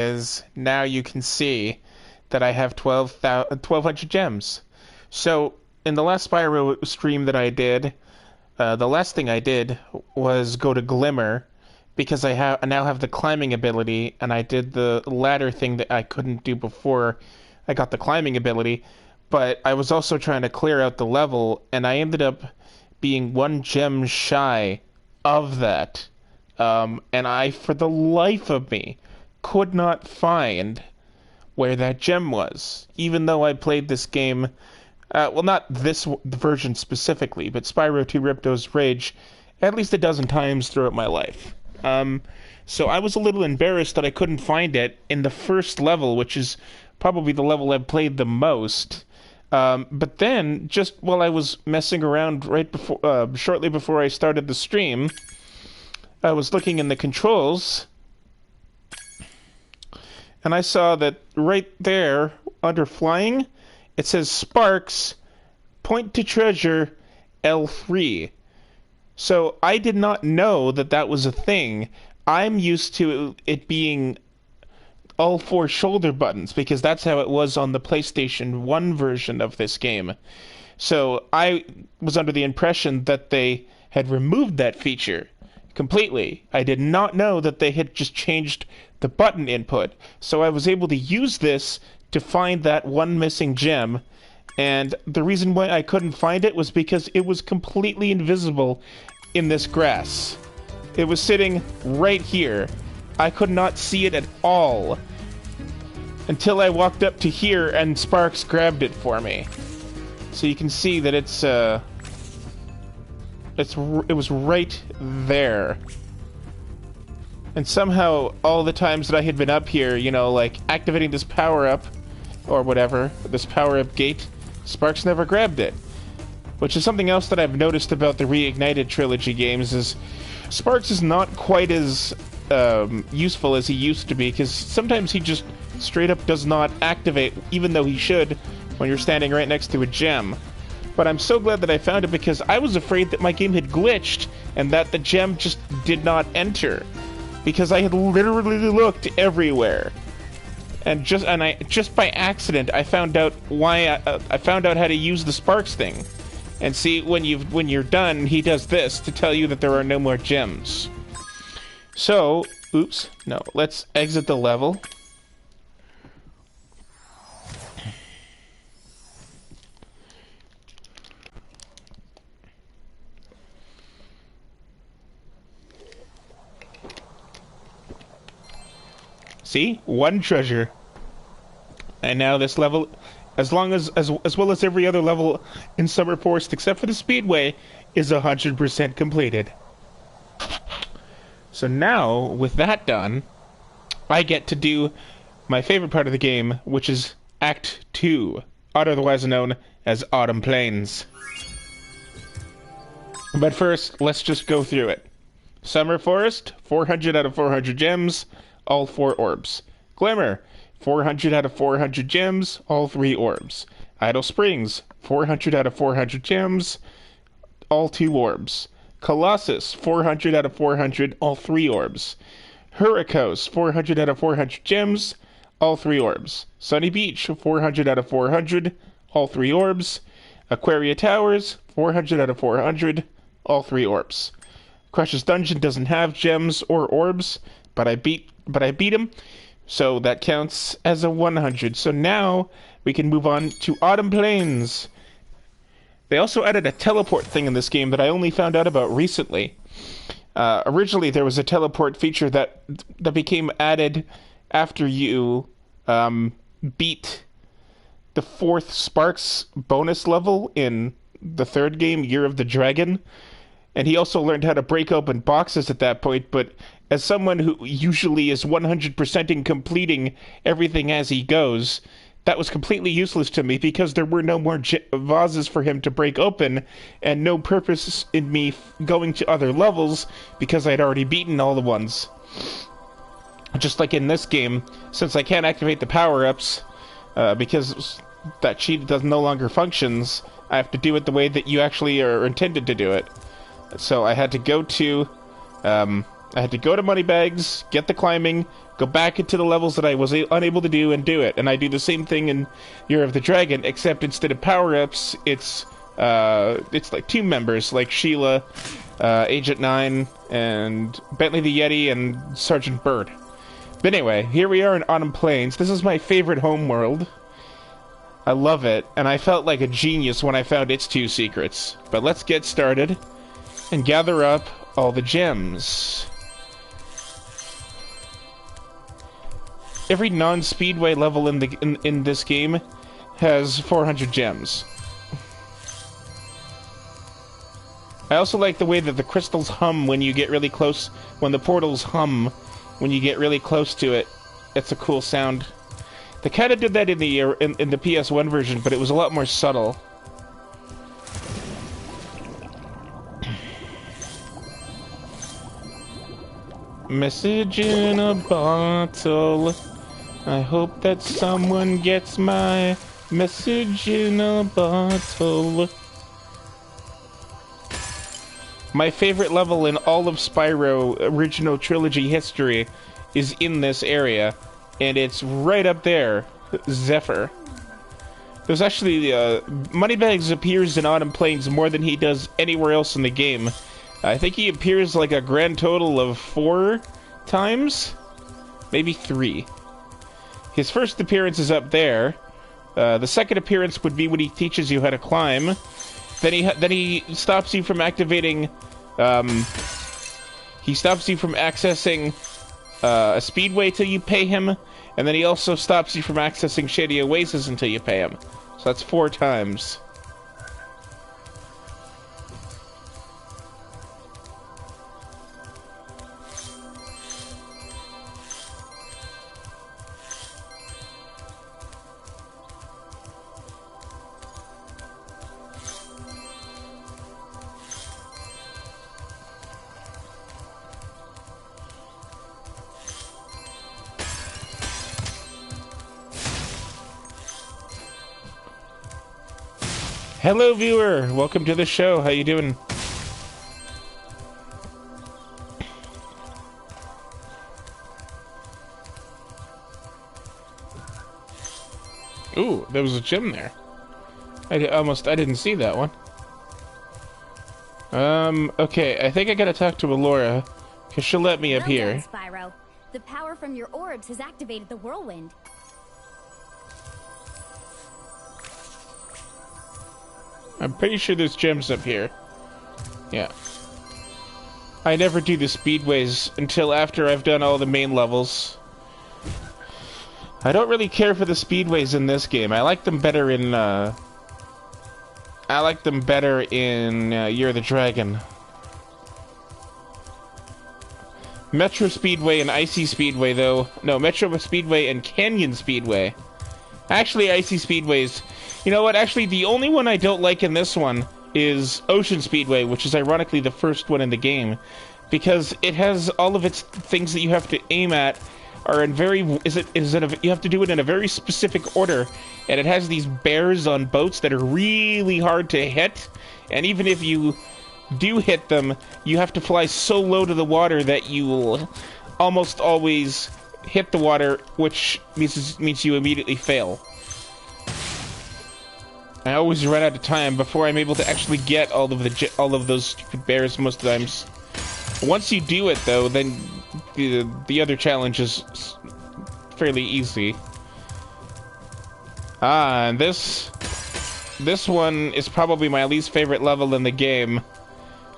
is now you can see that I have 1,200 gems. So in the last Spyro stream that I did, the last thing I did was go to Glimmer because I now have the climbing ability, and I did the ladder thing that I couldn't do before I got the climbing ability. But I was also trying to clear out the level, and I ended up being 1 gem shy of that. And I, for the life of me, could not find where that gem was, even though I played this game, well, not this version specifically, but Spyro 2 Ripto's Rage at least a dozen times throughout my life. So I was a little embarrassed that I couldn't find it in the first level, which is probably the level I've played the most. But then, just while I was messing around right before, shortly before I started the stream, I was looking in the controls, and I saw that right there, under flying, it says Sparks, point to treasure, L3. So I did not know that that was a thing. I'm used to it being all 4 shoulder buttons, because that's how it was on the PlayStation 1 version of this game. So I was under the impression that they had removed that feature completely. I did not know that they had just changed the button input. So I was able to use this to find that one missing gem. And the reason why I couldn't find it was because it was completely invisible in this grass. It was sitting right here. I could not see it at all until I walked up to here and Sparks grabbed it for me. So you can see that it was right there. And somehow all the times that I had been up here, you know, like activating this power-up or whatever, this power-up gate, Sparks never grabbed it. Which is something else that I've noticed about the Reignited trilogy games, is Sparks is not quite as useful as he used to be, because sometimes he just straight up does not activate, even though he should, when you're standing right next to a gem. But I'm so glad that I found it, because I was afraid that my game had glitched and that the gem just did not enter, because I had literally looked everywhere. And just by accident I found out why I found out how to use the Sparks thing. And see, when you're done, he does this to tell you that there are no more gems. So, oops, no, let's exit the level. See? 1 treasure. And now this level, as well as every other level in Summer Forest except for the Speedway, is 100% completed. So now, with that done, I get to do my favorite part of the game, which is Act 2, otherwise known as Autumn Plains. But first, let's just go through it. Summer Forest, 400 out of 400 gems, all 4 orbs. Glimmer, 400 out of 400 gems, all 3 orbs. Idle Springs, 400 out of 400 gems, all 2 orbs. Colossus, 400 out of 400, all 3 orbs. Hurricos, 400 out of 400 gems, all 3 orbs. Sunny Beach, 400 out of 400, all 3 orbs. Aquaria Towers, 400 out of 400, all 3 orbs. Crush's Dungeon doesn't have gems or orbs, but I beat him, so that counts as a 100. So now we can move on to Autumn Plains. They also added a teleport thing in this game that I only found out about recently. Originally, there was a teleport feature that became added after you beat the 4th Sparks bonus level in the 3rd game, Year of the Dragon. And he also learned how to break open boxes at that point, but as someone who usually is 100%ing completing everything as he goes, that was completely useless to me, because there were no more vases for him to break open, and no purpose in me going to other levels, because I'd already beaten all the ones. Just like in this game, since I can't activate the power-ups, because that cheat no longer functions, I have to do it the way that you actually are intended to do it. So I had to go to I had to go to Moneybags, get the climbing, go back into the levels that I was unable to do, and do it. And I do the same thing in Year of the Dragon, except instead of power-ups, it's like team members, like Sheila, Agent 9, and Bentley the Yeti, and Sergeant Bird. But anyway, here we are in Autumn Plains. This is my favorite homeworld. I love it, and I felt like a genius when I found its 2 secrets. But let's get started and gather up all the gems. Every non-speedway level in this game has 400 gems. I also like the way that the crystals hum when you get really close, when the portals hum when you get really close to it. It's a cool sound. They kind of did that in the PS1 version, but it was a lot more subtle. Message in a bottle. I hope that someone gets my message in a bottle. My favorite level in all of Spyro original trilogy history is in this area, and it's right up there, Zephyr. There's actually, Moneybags appears in Autumn Plains more than he does anywhere else in the game. I think he appears like a grand total of 4 times? Maybe 3. His first appearance is up there. The second appearance would be when he teaches you how to climb. Then he stops you from activating, he stops you from accessing, a speedway till you pay him, and then he also stops you from accessing Shady Oasis until you pay him. So that's 4 times. Hello, viewer! Welcome to the show. How you doing? Ooh, there was a gem there. I didn't see that one. Okay, I think I gotta talk to Alora, because she'll let me up here. Well done, Spyro. The power from your orbs has activated the whirlwind. I'm pretty sure there's gems up here. Yeah. I never do the speedways until after I've done all the main levels. I don't really care for the speedways in this game. I like them better in, Year of the Dragon. Metro Speedway and Icy Speedway, though. No, Metro Speedway and Canyon Speedway. Actually, Icy Speedways... You know what? Actually, the only one I don't like in this one is Ocean Speedway, which is ironically the first one in the game, because it has all of its things that you have to aim at are in very you have to do it in a very specific order, and it has these bears on boats that are really hard to hit, and even if you do hit them, you have to fly so low to the water that you will almost always hit the water, which means you immediately fail. I always run out of time before I'm able to actually get all of those stupid bears most times. Once you do it, though, then the other challenge is fairly easy. Ah, and this one is probably my least favorite level in the game.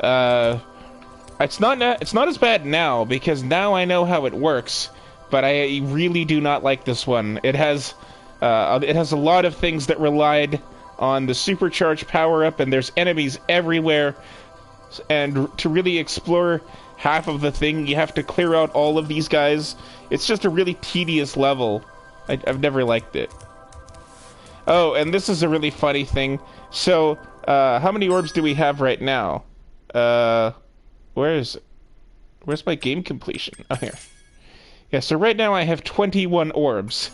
It's not as bad now because now I know how it works, but I really do not like this one. It has a lot of things that relied on the supercharged power-up, and there's enemies everywhere, and to really explore half of the thing, you have to clear out all of these guys. It's just a really tedious level. I've never liked it. Oh, and this is a really funny thing. So, how many orbs do we have right now? Where is it? Where's my game completion? Oh, here. Yeah, so right now I have 21 orbs.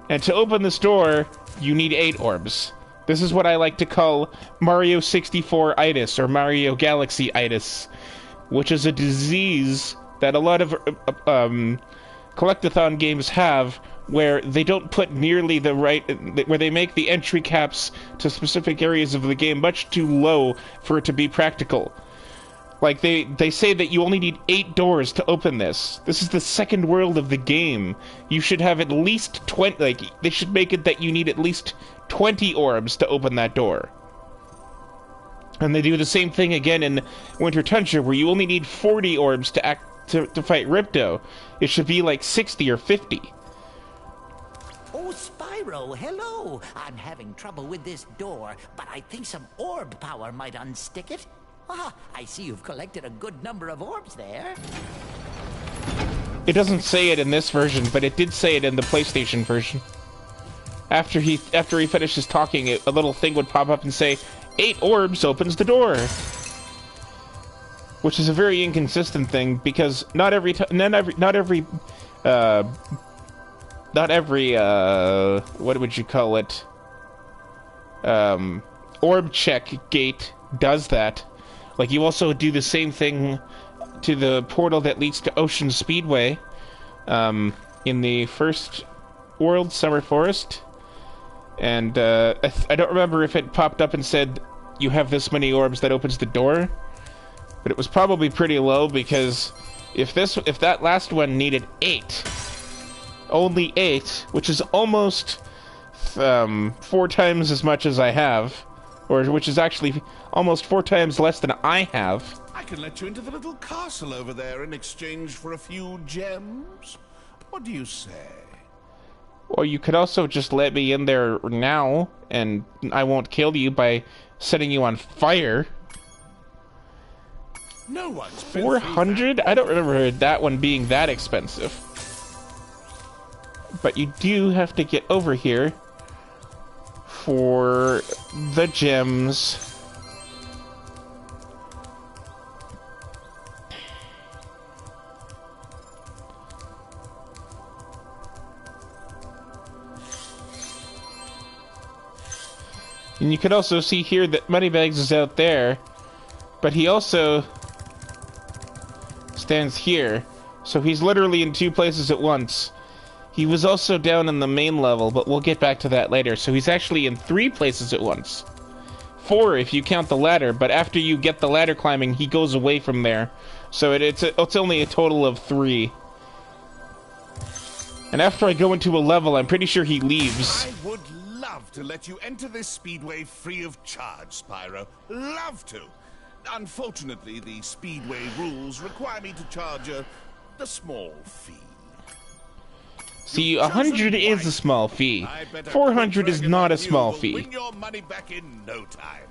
And to open this door, you need 8 orbs. This is what I like to call Mario 64-itis, or Mario Galaxy-itis, which is a disease that a lot of collectathon games have, where they don't put nearly the right, where they make the entry caps to specific areas of the game much too low for it to be practical. Like, they say that you only need 8 doors to open this. This is the second world of the game. You should have at least 20, like, they should make it that you need at least 20 orbs to open that door. And they do the same thing again in Winter Tundra, where you only need 40 orbs to fight Ripto. It should be like 60 or 50. Oh, Spyro, hello. I'm having trouble with this door, but I think some orb power might unstick it. Ah, I see you've collected a good number of orbs there. It doesn't say it in this version, but it did say it in the PlayStation version. After he finishes talking, a little thing would pop up and say, 8 orbs opens the door. Which is a very inconsistent thing, because not every what would you call it? Orb check gate does that. Like, you also do the same thing to the portal that leads to Ocean Speedway, in the first world, Summer Forest. And, I don't remember if it popped up and said, you have this many orbs that opens the door. But it was probably pretty low, because if that last one needed 8, only 8, which is almost 4 times as much as I have, or which is actually almost 4 times less than I have. I can let you into the little castle over there in exchange for a few gems. What do you say? Or you could also just let me in there now, and I won't kill you by setting you on fire. No one's 400? I don't remember that one being that expensive. But you do have to get over here for the gems. And you can also see here that Moneybags is out there, but he also stands here, so he's literally in 2 places at once. He was also down in the main level, but we'll get back to that later, so he's actually in 3 places at once. 4 if you count the ladder, but after you get the ladder climbing, he goes away from there. So it's only a total of 3. And after I go into a level, I'm pretty sure he leaves. I would love to let you enter this speedway free of charge, Spyro. Love to. Unfortunately, the speedway rules require me to charge a small fee. See, 100 is a small fee. 400 is not a small fee. Win your money back in no time.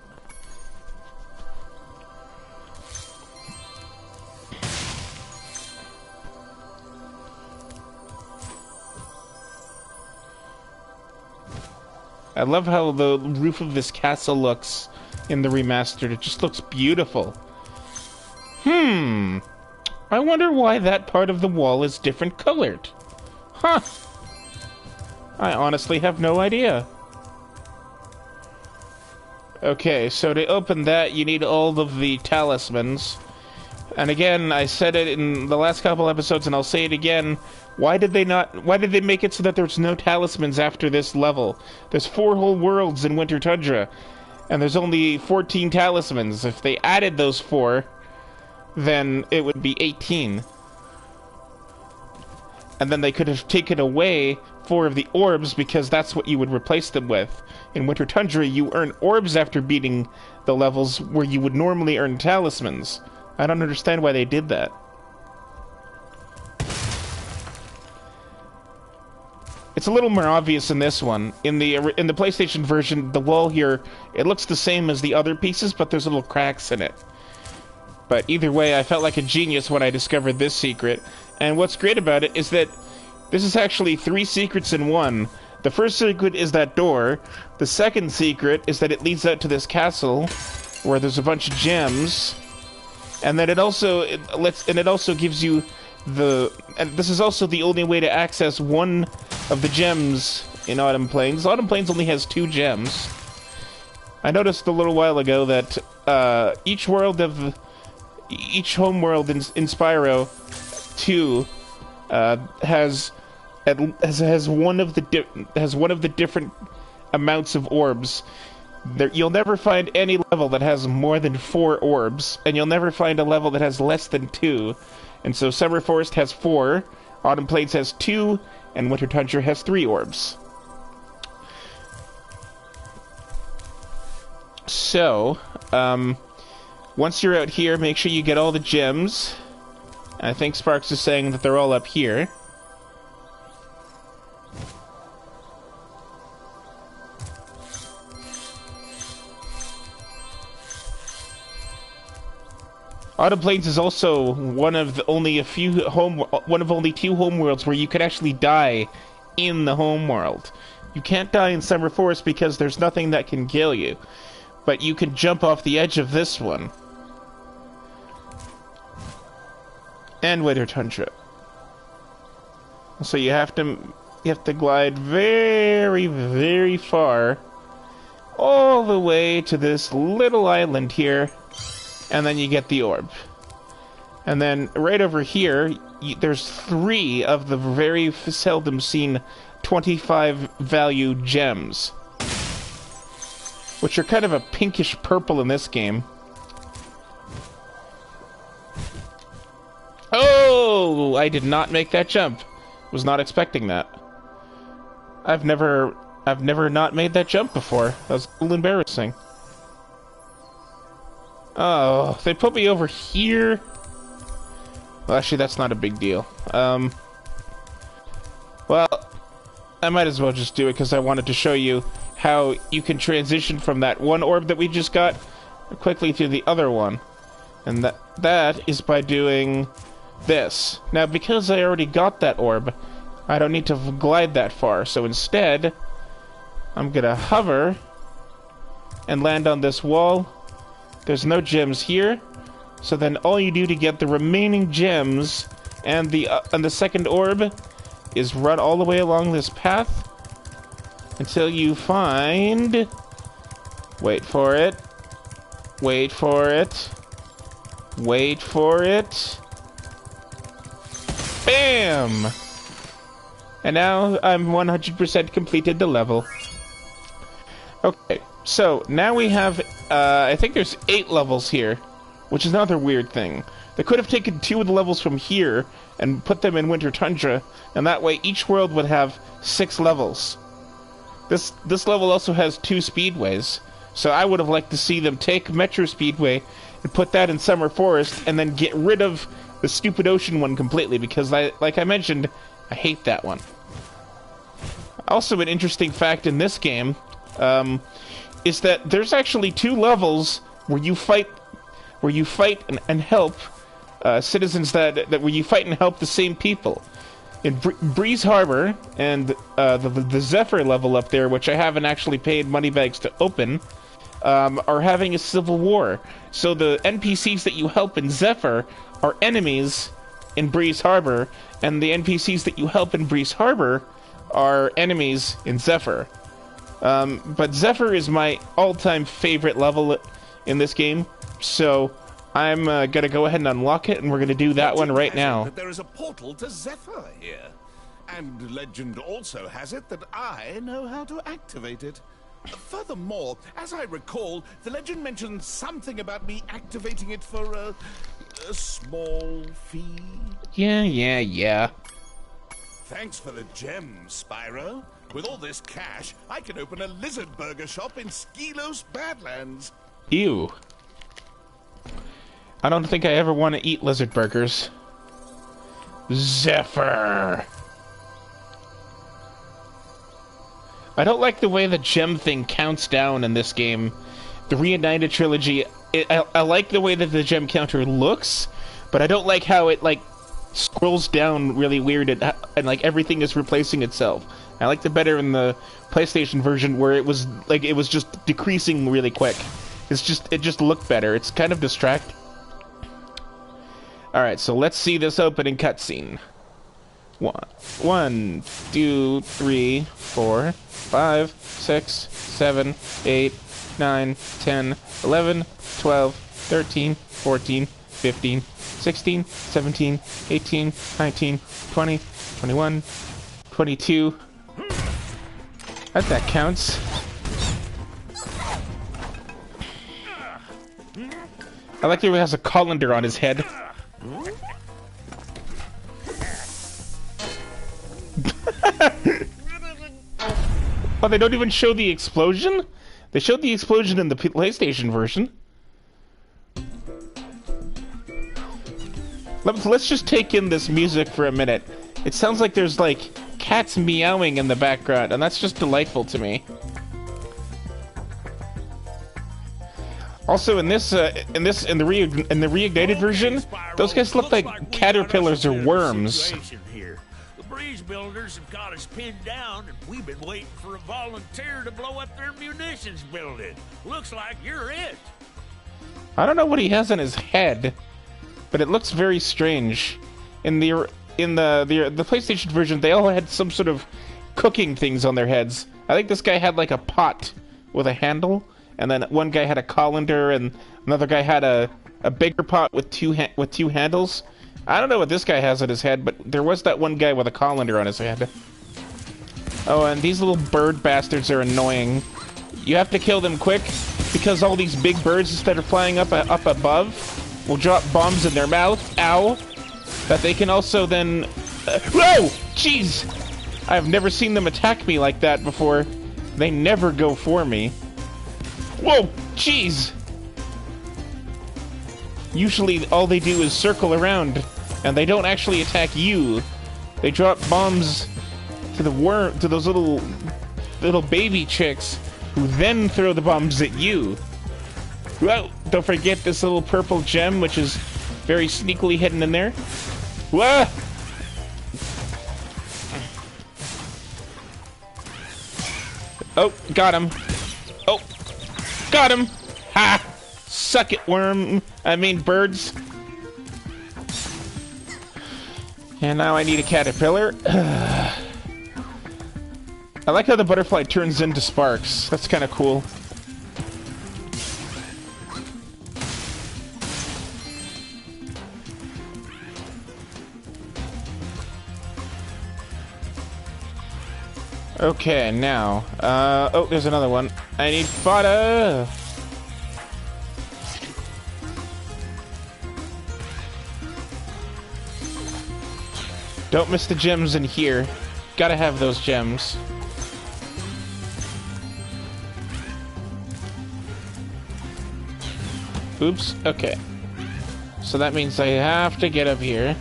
I love how the roof of this castle looks in the remastered. It just looks beautiful. I wonder why that part of the wall is different colored. Huh. I honestly have no idea. Okay, so to open that, you need all of the talismans. And again, I said it in the last couple episodes, and I'll say it again. Why did they make it so that there's no talismans after this level? There's 4 whole worlds in Winter Tundra, and there's only 14 talismans. If they added those 4, then it would be 18. And then they could have taken away 4 of the orbs, because that's what you would replace them with. In Winter Tundra, you earn orbs after beating the levels where you would normally earn talismans. I don't understand why they did that. It's a little more obvious in this one. In the PlayStation version, the wall here, it looks the same as the other pieces, but there's little cracks in it. But either way, I felt like a genius when I discovered this secret. And what's great about it is that this is actually 3 secrets in one. The first secret is that door. The second secret is that it leads out to this castle, where there's a bunch of gems. And then it also gives you and this is also the only way to access one of the gems in Autumn Plains. Autumn Plains only has 2 gems. I noticed a little while ago that each home world in Spyro 2 has one of the different amounts of orbs. You'll never find any level that has more than 4 orbs, and you'll never find a level that has less than 2. And so Summer Forest has 4, Autumn Plains has 2, and Winter Tundra has 3 orbs. So, once you're out here, make sure you get all the gems. I think Sparks is saying that they're all up here. Autumn Plains is also one of only 2 homeworlds where you could actually die in the homeworld. You can't die in Summer Forest because there's nothing that can kill you, but you can jump off the edge of this one. And Winter Tundra. So you have to glide very, very far, all the way to this little island here. And then you get the orb. And then right over here, there's 3 of the very seldom seen 25 value gems, which are kind of a pinkish purple in this game. Oh! I did not make that jump. Was not expecting that. I've never not made that jump before. That was a little embarrassing. Oh, they put me over here. Well, actually, that's not a big deal. Well, I might as well just do it because I wanted to show you how you can transition from that one orb that we just got quickly to the other one. And that is by doing this. Now, because I already got that orb, I don't need to glide that far. So instead, I'm gonna hover and land on this wall. There's no gems here, so then all you do to get the remaining gems and the second orb is run all the way along this path until you find... Wait for it. Wait for it. Wait for it. Bam! And now I'm 100% completed the level. Okay. So, now we have, I think there's 8 levels here, which is another weird thing. They could have taken 2 of the levels from here and put them in Winter Tundra, and that way each world would have 6 levels. This level also has 2 speedways, so I would have liked to see them take Metro Speedway and put that in Summer Forest, and then get rid of the stupid ocean one completely, because, like I mentioned, I hate that one. Also, an interesting fact in this game, is that there's actually 2 levels where you fight and help citizens where you fight and help the same people. In Breeze Harbor and the Zephyr level up there, which I haven't actually paid money bags to open, are having a civil war. So the NPCs that you help in Zephyr are enemies in Breeze Harbor, and the NPCs that you help in Breeze Harbor are enemies in Zephyr. But Zephyr is my all-time favorite level in this game, so I'm gonna go ahead and unlock it, and we're gonna do that one right now. That there is a portal to Zephyr here, and legend also has it that I know how to activate it. Furthermore, as I recall, the legend mentioned something about me activating it for a small fee. Yeah. Thanks for the gems, Spyro. With all this cash, I can open a lizard burger shop in Skelos Badlands. Ew. I don't think I ever want to eat lizard burgers. Zephyr! I don't like the way the gem thing counts down in this game. The Reunited Trilogy, I like the way that the gem counter looks, but I don't like how it, like, scrolls down really weird and like, everything is replacing itself. I liked it better in the PlayStation version where it was just decreasing really quick. It just looked better. It's kind of distracting. Alright, so let's see this opening cutscene. 1, 2, 3, 4, 5, 6, 7, 8, 9, 10, 11, 12, 13, 14, 15, 16, 17, 18, 19, 20, 21, 22. That counts. I like that he has a colander on his head. Oh, they don't even show the explosion? They showed the explosion in the PlayStation version. Let's just take in this music for a minute. It sounds like there's like cats meowing in the background, and that's just delightful to me. Also, in the reignited version, those guys look like caterpillars or worms. The breeze builders have got us pinned down, and we've been waiting for a volunteer to blow up their munitions building. Looks like you're it. I don't know what he has on his head, but it looks very strange. In the PlayStation version, they all had some sort of cooking things on their heads. I think this guy had like a pot with a handle, and then one guy had a colander, and another guy had a bigger pot with two handles. I don't know what this guy has on his head, but there was that one guy with a colander on his head. Oh, and these little bird bastards are annoying. You have to kill them quick, because all these big birds that are flying up above will drop bombs in their mouth. Ow! That they can also then... whoa! Jeez! I've never seen them attack me like that before. They never go for me. Whoa! Jeez! Usually all they do is circle around, and they don't actually attack you. They drop bombs to to those little baby chicks, who then throw the bombs at you. Whoa! Don't forget this little purple gem, which is very sneakily hidden in there. Whoa! Oh, got him. Oh, got him. Ha! Suck it, worm. I mean, birds. And now I need a caterpillar. I like how the butterfly turns into sparks. That's kind of cool. Okay, now, oh, there's another one. I need fodder! Don't miss the gems in here. Gotta have those gems. Oops, okay. So that means I have to get up here.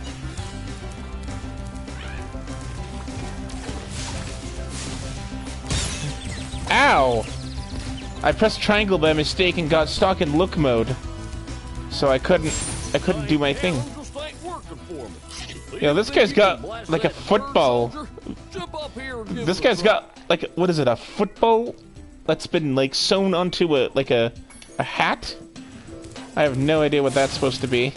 Ow! I pressed triangle by mistake and got stuck in look mode. So I couldn't do my thing. Yeah, this guy's got like a football. This guy's got like, what is it, a football that's been like sewn onto a hat? I have no idea what that's supposed to be.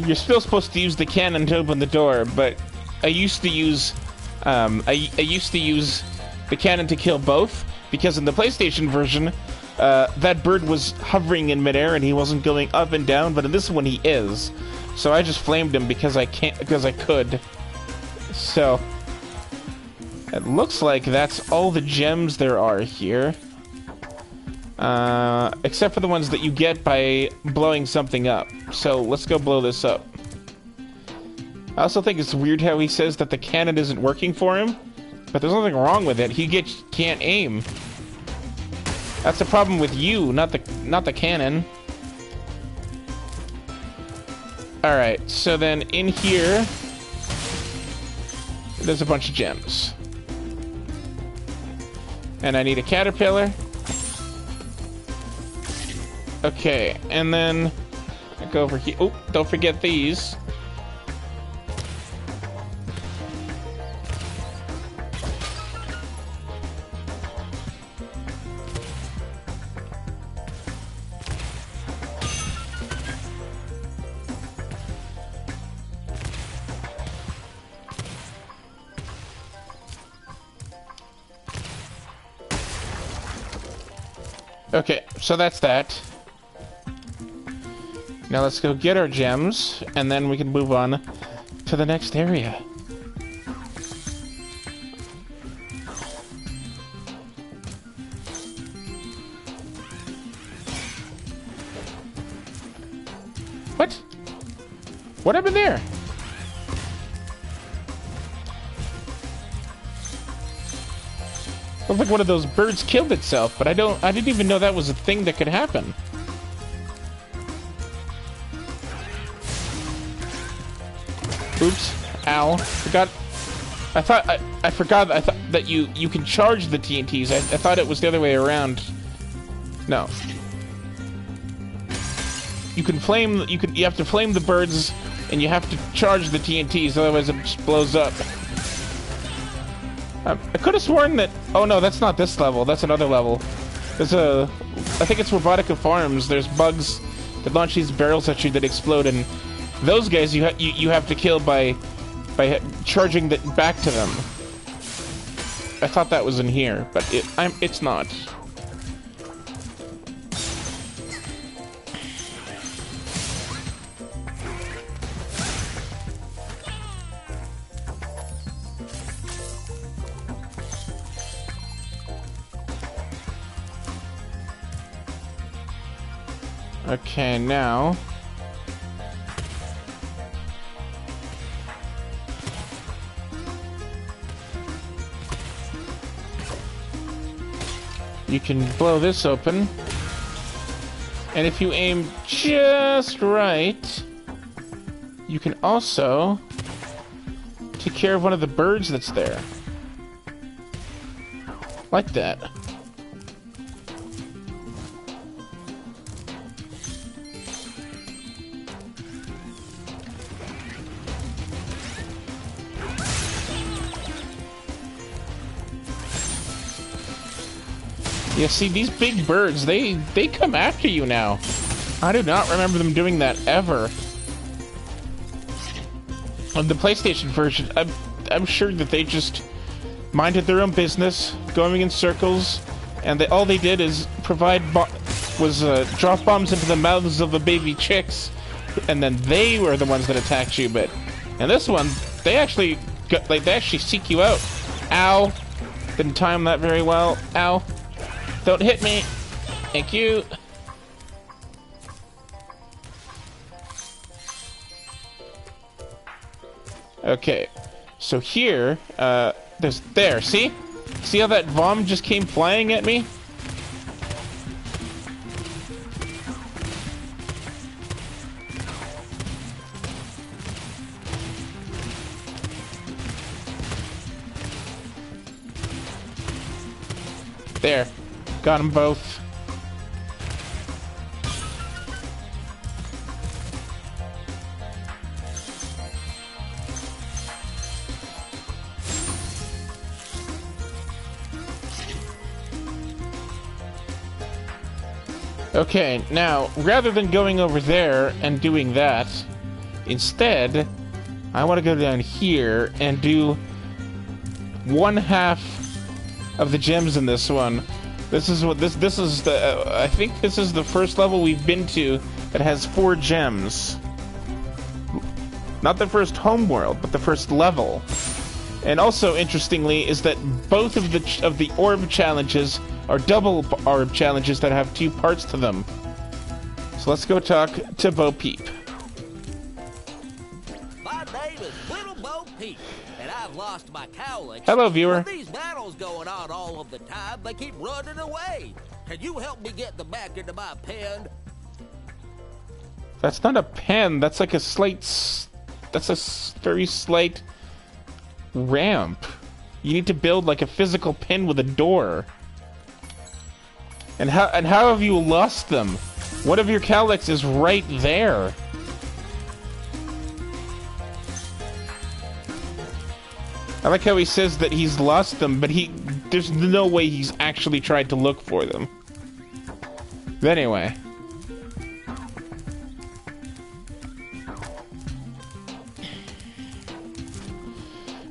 You're still supposed to use the cannon to open the door, but I used to use I used to use the cannon to kill both, because in the PlayStation version, that bird was hovering in midair and he wasn't going up and down, but in this one he is. So I just flamed him because I could. So it looks like that's all the gems there are here. Except for the ones that you get by blowing something up. So let's go blow this up. I also think it's weird how he says that the cannon isn't working for him, but there's nothing wrong with it. He can't aim. That's the problem with you, not the cannon. Alright, so then in here, there's a bunch of gems. And I need a caterpillar. Okay, and then I go over here. Oh, don't forget these. Okay, so that's that. Now let's go get our gems, and then we can move on to the next area. What? What happened there? Looked like one of those birds killed itself, but I didn't even know that was a thing that could happen. Oops. Ow. I forgot that you can charge the TNTs. I thought it was the other way around. No. You have to flame the birds and you have to charge the TNTs, otherwise it just blows up. I could have sworn that... Oh no, that's not this level. That's another level. There's a... I think it's Robotica Farms. There's bugs that launch these barrels at you that explode, and those guys you have to kill by charging that back to them. I thought that was in here, but it's not. Okay, now... you can blow this open. And if you aim just right, you can also take care of one of the birds that's there. Like that. Yeah, see, these big birds, they come after you now. I do not remember them doing that ever. On the PlayStation version, I'm sure that they just minded their own business, going in circles, and all they did is drop bombs into the mouths of the baby chicks, and then they were the ones that attacked you. But in this one, they actually seek you out. Ow! Didn't time that very well. Ow! Don't hit me! Thank you! Okay, so here, there, see? See how that bomb just came flying at me? There. Got them both. Okay, now, rather than going over there and doing that, instead, I want to go down here and do 1/2 of the gems in this one. This is the I think this is the first level we've been to that has 4 gems. Not the first homeworld, but the first level. And also, interestingly, is that both of the orb challenges are double orb challenges that have 2 parts to them. So let's go talk to Bo Peep. My name is Little Bo Peep, and I've lost my cowlicks. Hello, viewer. With these battles going on all of the time, they keep running away. Can you help me get them back into my pen? That's not a pen. That's like a slate. That's a very slight ramp. You need to build like a physical pen with a door. And how have you lost them? One of your cowlicks is right there. I like how he says that he's lost them, but there's no way he's actually tried to look for them. But anyway.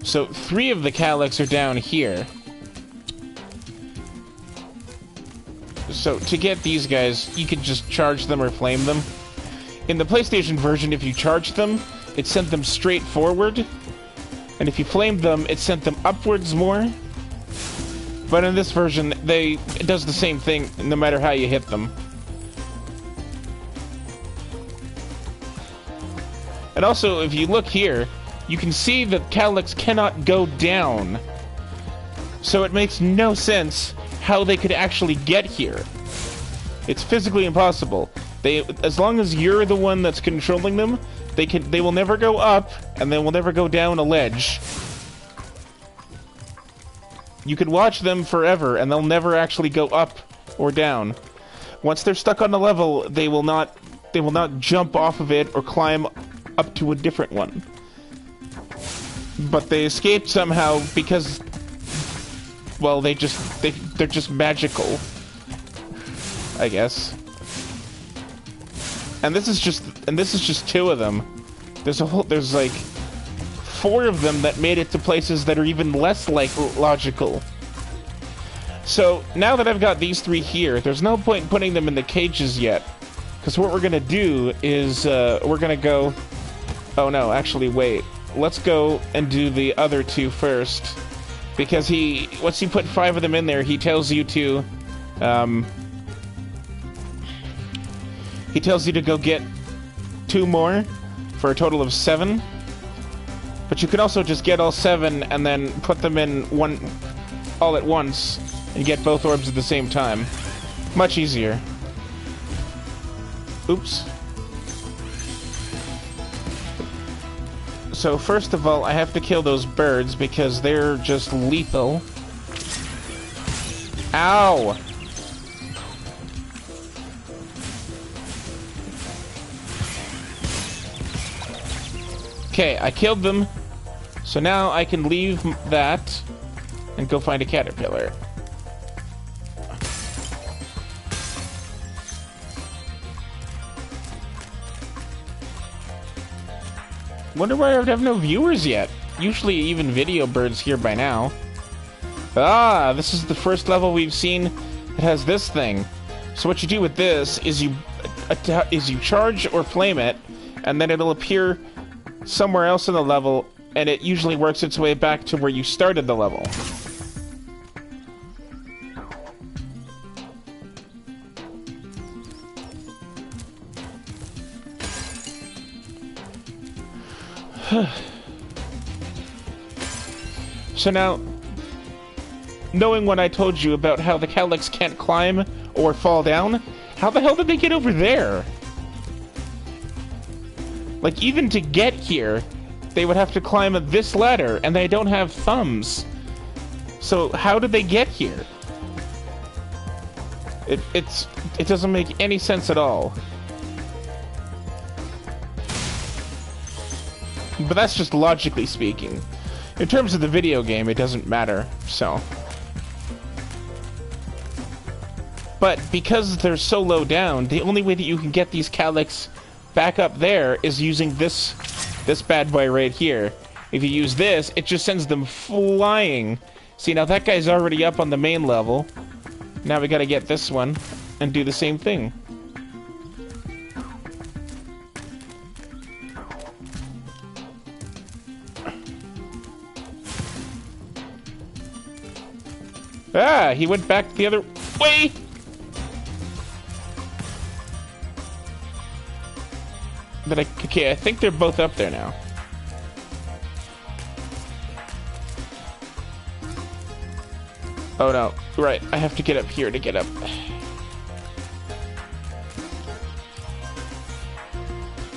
So 3 of the cowlicks are down here. So to get these guys, you could just charge them or flame them. In the PlayStation version, if you charged them, it sent them straight forward. And if you flamed them, it sent them upwards more. But in this version, it does the same thing no matter how you hit them. And also, if you look here, you can see that Calyx cannot go down. So it makes no sense how they could actually get here. It's physically impossible. As long as you're the one that's controlling them, they will never go up, and they will never go down a ledge. You can watch them forever, and they'll never actually go up or down. Once they're stuck on a level, they will not jump off of it or climb up to a different one. But they escaped somehow because, well, they're just magical, I guess. And this is just 2 of them. There's like 4 of them that made it to places that are even less logical. So now that I've got these 3 here, there's no point in putting them in the cages yet. Because what we're gonna do is we're gonna go. Oh no, actually wait. Let's go and do the other 2 first. Because once you put 5 of them in there, he tells you to go get 2 more for a total of 7. But you can also just get all 7 and then put them in one all at once and get both orbs at the same time. Much easier. Oops. So first of all, I have to kill those birds because they're just lethal. Ow! Okay, I killed them. So now I can leave that and go find a caterpillar. Wonder why I have no viewers yet. Usually even video birds here by now. Ah, this is the first level we've seen that has this thing. So what you do with this is you charge or flame it, and then it'll appear somewhere else in the level, and it usually works its way back to where you started the level. So now, knowing what I told you about how the Calyx can't climb or fall down, how the hell did they get over there? Like, even to get here, they would have to climb this ladder, and they don't have thumbs. So how did they get here? It doesn't make any sense at all. But that's just logically speaking. In terms of the video game, it doesn't matter, so. But because they're so low down, the only way that you can get these Calyx back up there is using this bad boy right here. If you use this, it just sends them flying. See, now that guy's already up on the main level. Now we gotta get this one and do the same thing. Ah, he went back the other way! But okay, I think they're both up there now. Oh no, right, I have to get up here to get up.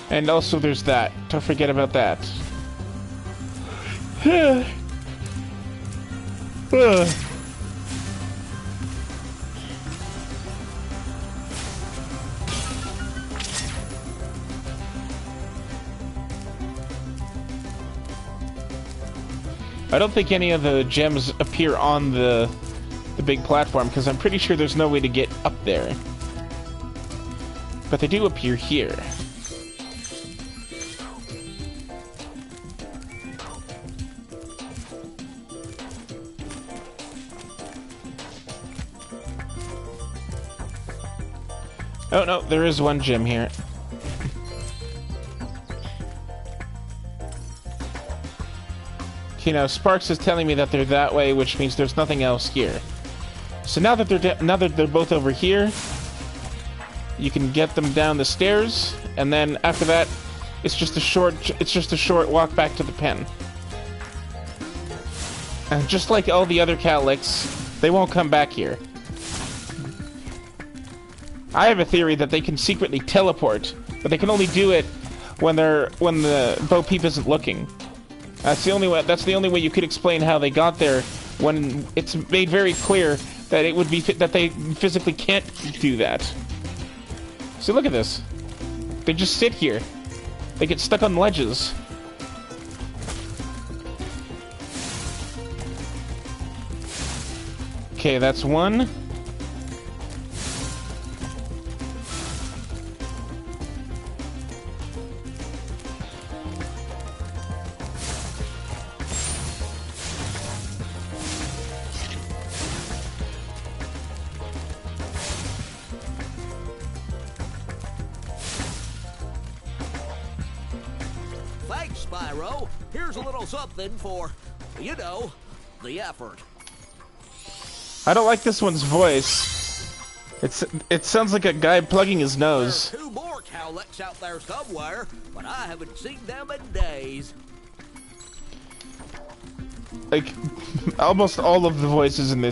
And also there's that, don't forget about that. I don't think any of the gems appear on the big platform, because I'm pretty sure there's no way to get up there. But they do appear here. Oh no, there is one gem here. Okay, now Sparks is telling me that they're that way, which means there's nothing else here. So now that they're both over here, you can get them down the stairs, and then after that, it's just a short walk back to the pen. And just like all the other Calyx, they won't come back here. I have a theory that they can secretly teleport, but they can only do it when the Bo Peep isn't looking. That's the only way you could explain how they got there, when it's made very clear that it would be that they physically can't do that. So look at this. They just sit here. They get stuck on ledges. Okay, that's one. Thanks, Spyro. Here's a little something for, you know, the effort. I don't like this one's voice. It sounds like a guy plugging his nose. There are two more Calyx out there somewhere, but I haven't seen them in days. Like, almost all of the voices in the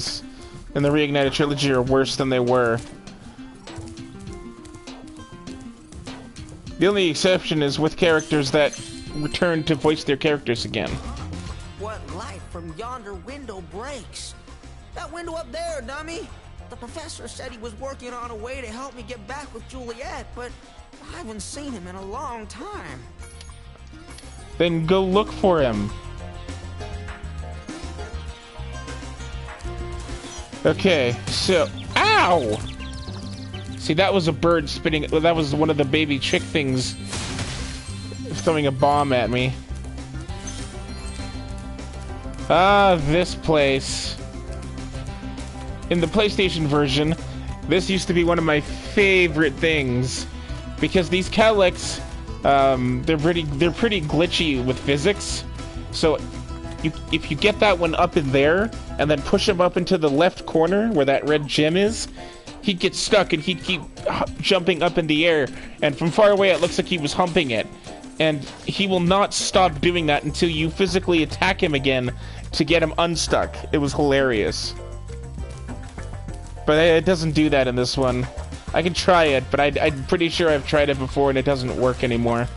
Reignited trilogy are worse than they were. The only exception is with characters that return to voice their characters again. What light from yonder window breaks? That window up there, dummy! The professor said he was working on a way to help me get back with Juliet, but I haven't seen him in a long time. Then go look for him. Okay, so... Ow! See, that was a bird spitting... That was one of the baby chick things throwing a bomb at me. Ah, this place. In the PlayStation version, this used to be one of my favorite things, because these Calyx, they're pretty glitchy with physics. So, if you get that one up in there and then push him up into the left corner where that red gem is, he'd get stuck and he'd keep jumping up in the air. And from far away, it looks like he was humping it. And he will not stop doing that until you physically attack him again to get him unstuck. It was hilarious. But it doesn't do that in this one. I can try it, but I'm pretty sure I've tried it before and it doesn't work anymore.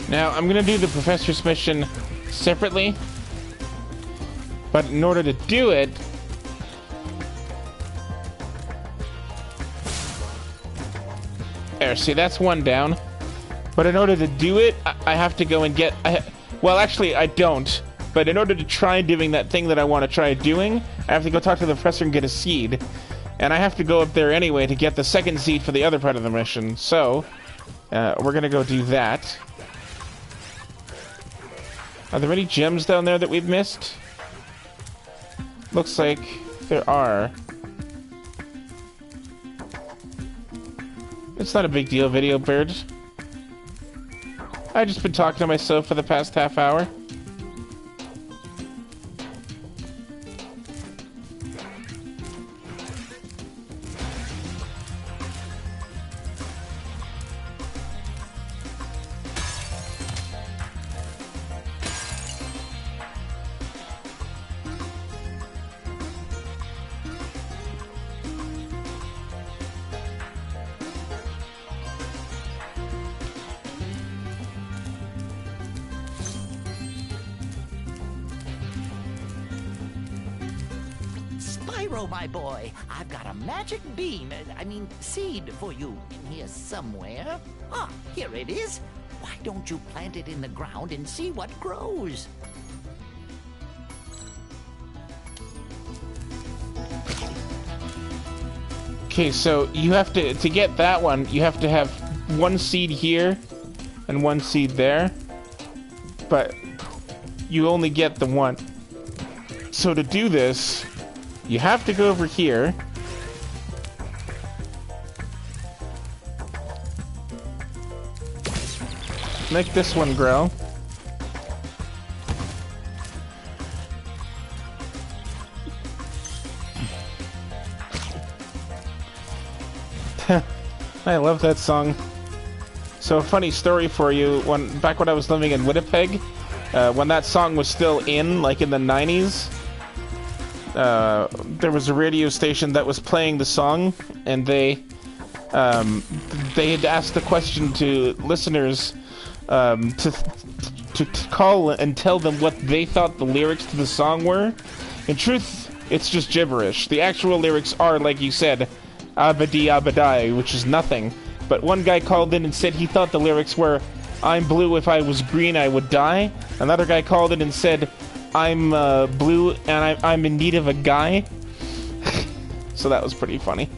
Now, I'm gonna do the Professor's mission separately, but in order to do it, there, see, that's one down. But in order to do it, I have to go and get... well, actually, I don't. But in order to try doing that thing that I want to try doing, I have to go talk to the professor and get a seed. And I have to go up there anyway to get the second seed for the other part of the mission. So, we're gonna go do that. Are there any gems down there that we've missed? Looks like there are. It's not a big deal, Video Bird. I've just been talking to myself for the past half hour. Spyro, my boy, I've got a magic beam, seed for you in here somewhere. Ah, here it is. Why don't you plant it in the ground and see what grows? Okay, so you have to get that one, you have to have one seed here and one seed there. But you only get the one. So to do this, you have to go over here. Make this one grow. I love that song. So a funny story for you, back when I was living in Winnipeg, when that song was still in, like in the 90s, there was a radio station that was playing the song, and they had asked the question to listeners to call and tell them what they thought the lyrics to the song were. In truth, it's just gibberish. The actual lyrics are, like you said, Abadi Abadai, which is nothing. But one guy called in and said he thought the lyrics were, I'm blue, if I was green I would die. Another guy called in and said, I'm blue and I'm in need of a guy. So that was pretty funny.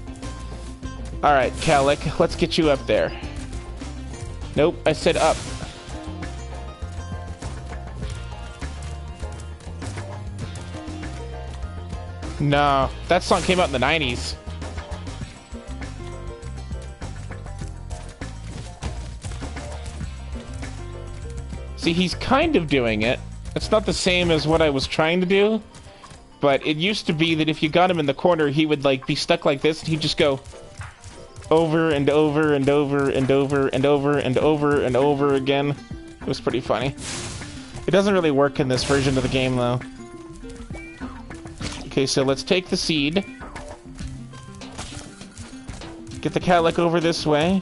Alright, Calic, let's get you up there. Nope, I said up. No, that song came out in the 90s. See, he's kind of doing it. It's not the same as what I was trying to do, but it used to be that if you got him in the corner, he would, like, be stuck like this, and he'd just go over and over and over and over and over and over and over again. It was pretty funny. It doesn't really work in this version of the game, though. Okay, so let's take the seed. Get the Calic over this way.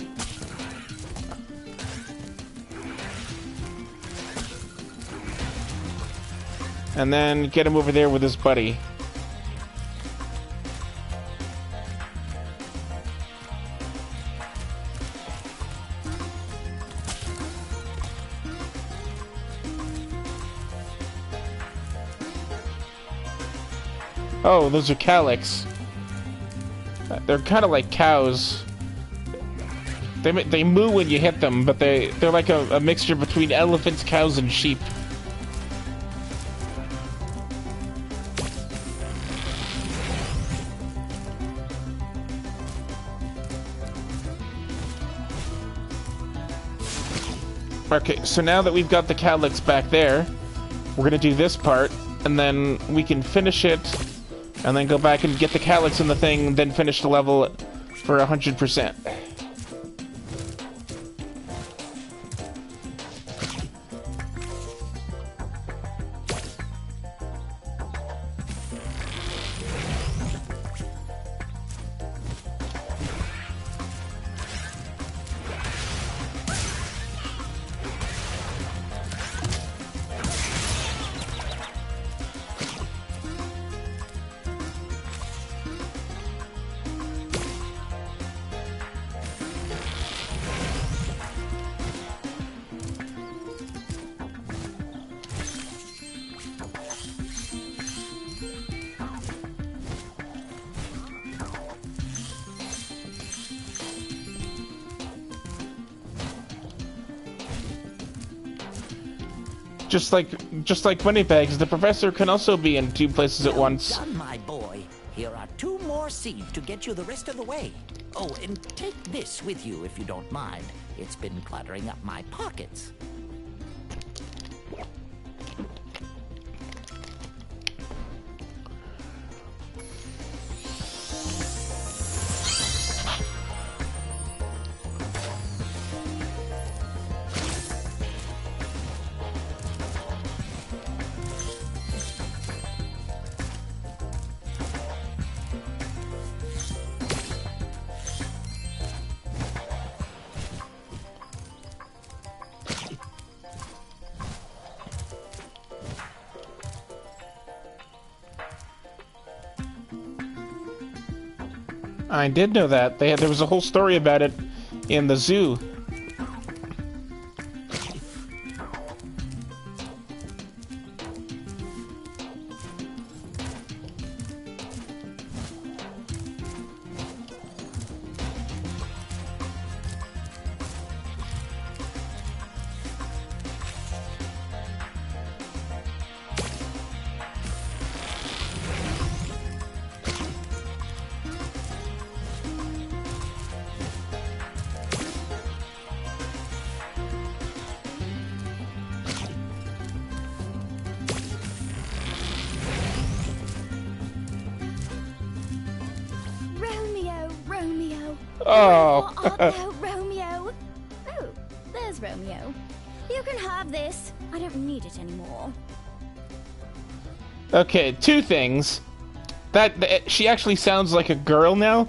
And then get him over there with his buddy. Oh, those are Calics. They're kind of like cows. They moo when you hit them, but they're like a mixture between elephants, cows, and sheep. Okay, so now that we've got the Calics back there, we're gonna do this part, and then we can finish it, and then go back and get the Calics in the thing, then finish the level for 100%. Just like money bags, the professor can also be in two places at once. Done, my boy. Here are 2 more seeds to get you the rest of the way. Oh, and take this with you if you don't mind. It's been cluttering up my pockets. I did know that. There was a whole story about it in the zoo. Romeo, Romeo. Oh. Where art thou, Romeo? Oh, there's Romeo. You can have this. I don't need it anymore. Okay, two things. She actually sounds like a girl now,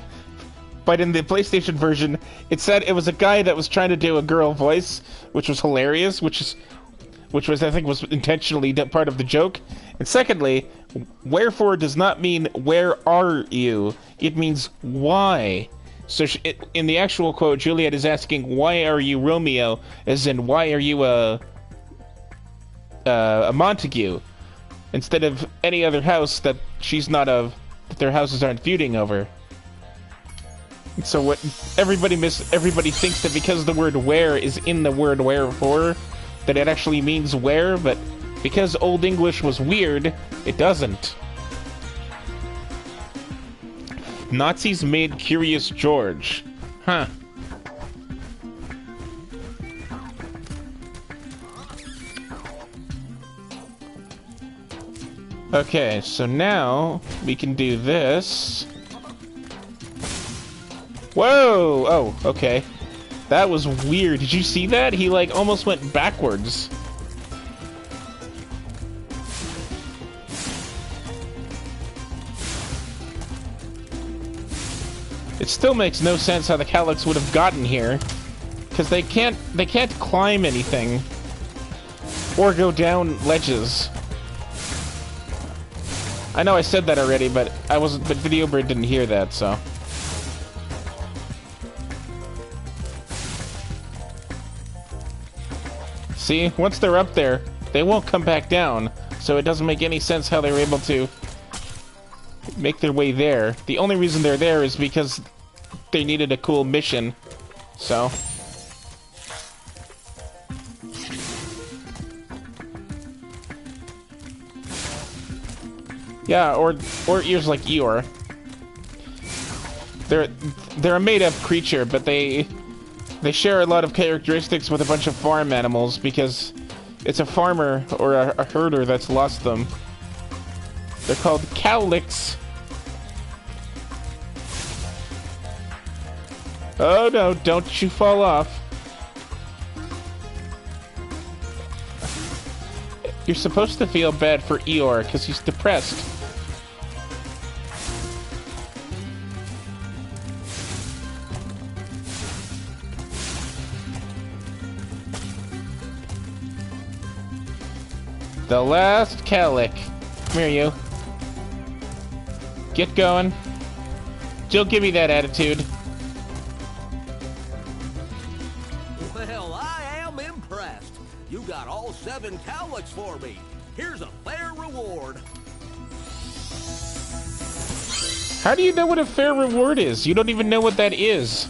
but in the PlayStation version, it said it was a guy that was trying to do a girl voice, which was hilarious, which was I think was intentionally part of the joke. And secondly, wherefore does not mean where are you? It means why. So in the actual quote, Juliet is asking, "Why are you Romeo?" As in, "Why are you a Montague?" Instead of any other house that she's not of, that their houses aren't feuding over. So what everybody thinks that because the word where is in the word wherefore, that it actually means where, but because Old English was weird, it doesn't. Nazis made Curious George. Huh. Okay, so now we can do this. Whoa! Oh, okay. That was weird. Did you see that? He, like, almost went backwards. It still makes no sense how the Calyx would have gotten here. Because they can't climb anything. Or go down ledges. I know I said that already, but VideoBird didn't hear that, so. See, once they're up there, they won't come back down, so it doesn't make any sense how they were able to make their way there. The only reason they're there is because they needed a cool mission, so. Yeah, or ears like Eeyore. They're a made-up creature, but they share a lot of characteristics with a bunch of farm animals because it's a farmer or a herder that's lost them. They're called Calyx. Oh no, don't you fall off. You're supposed to feel bad for Eeyore because he's depressed. The last Calyx. Come here, you. Get going. Don't give me that attitude. Well, I am impressed. You got all 7 Calyx for me. Here's a fair reward. How do you know what a fair reward is? You don't even know what that is.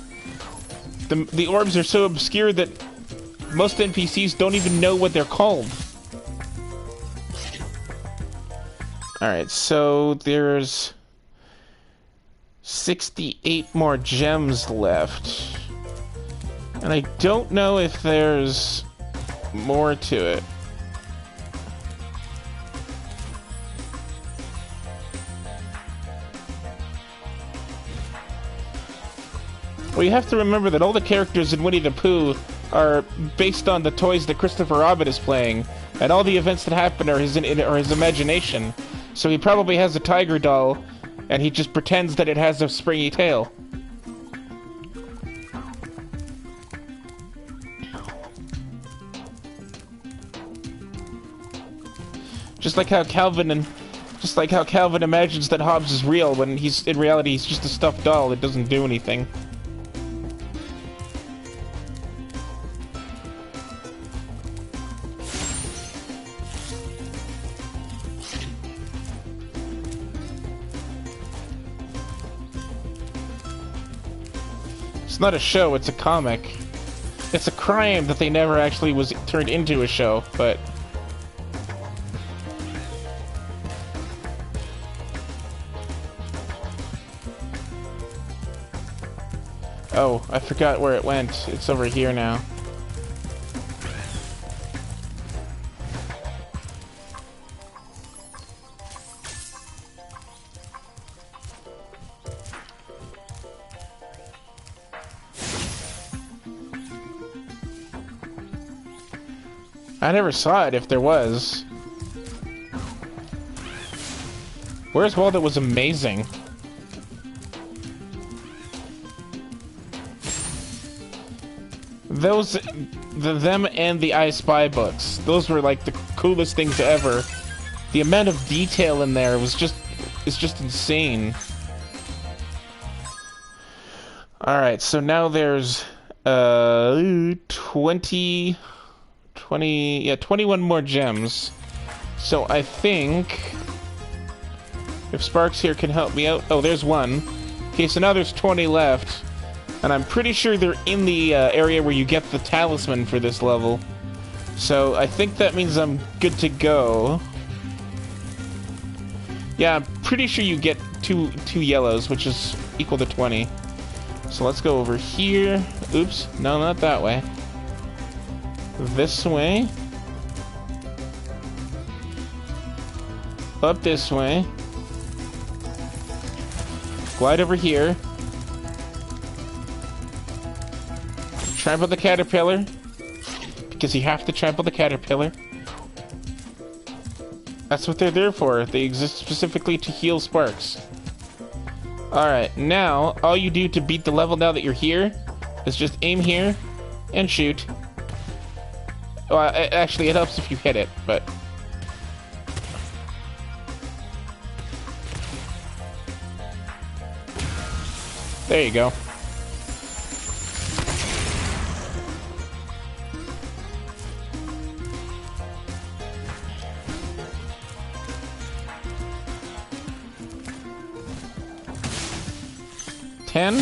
The orbs are so obscure that most NPCs don't even know what they're called. Alright, so there's 68 more gems left. And I don't know if there's more to it. Well, you have to remember that all the characters in Winnie the Pooh are based on the toys that Christopher Robin is playing, and all the events that happen are his imagination. So he probably has a tiger doll, and he just pretends that it has a springy tail. Just like how Calvin Just like how Calvin imagines that Hobbs is real when he's in reality he's just a stuffed doll that doesn't do anything. It's not a show, it's a comic. It's a crime that they never actually was turned into a show, but... Oh, I forgot where it went. It's over here now. I never saw it if there was. Where's Waldo was amazing. Those, them and the I Spy books, those were like the coolest things ever. The amount of detail in there was just, it's just insane. Alright, so now there's, 21 more gems. So I think, if Sparks here can help me out, oh, there's one. Okay, so now there's 20 left. And I'm pretty sure they're in the area where you get the talisman for this level. So I think that means I'm good to go. Yeah, I'm pretty sure you get two yellows, which is equal to 20. So let's go over here. Oops, no, not that way. This way. Up this way. Glide over here. Trample the caterpillar, because you have to trample the caterpillar. That's what they're there for. They exist specifically to heal Sparks. Alright, now, all you do to beat the level now that you're here is just aim here and shoot. Well, actually, it helps if you hit it, but... There you go. $10,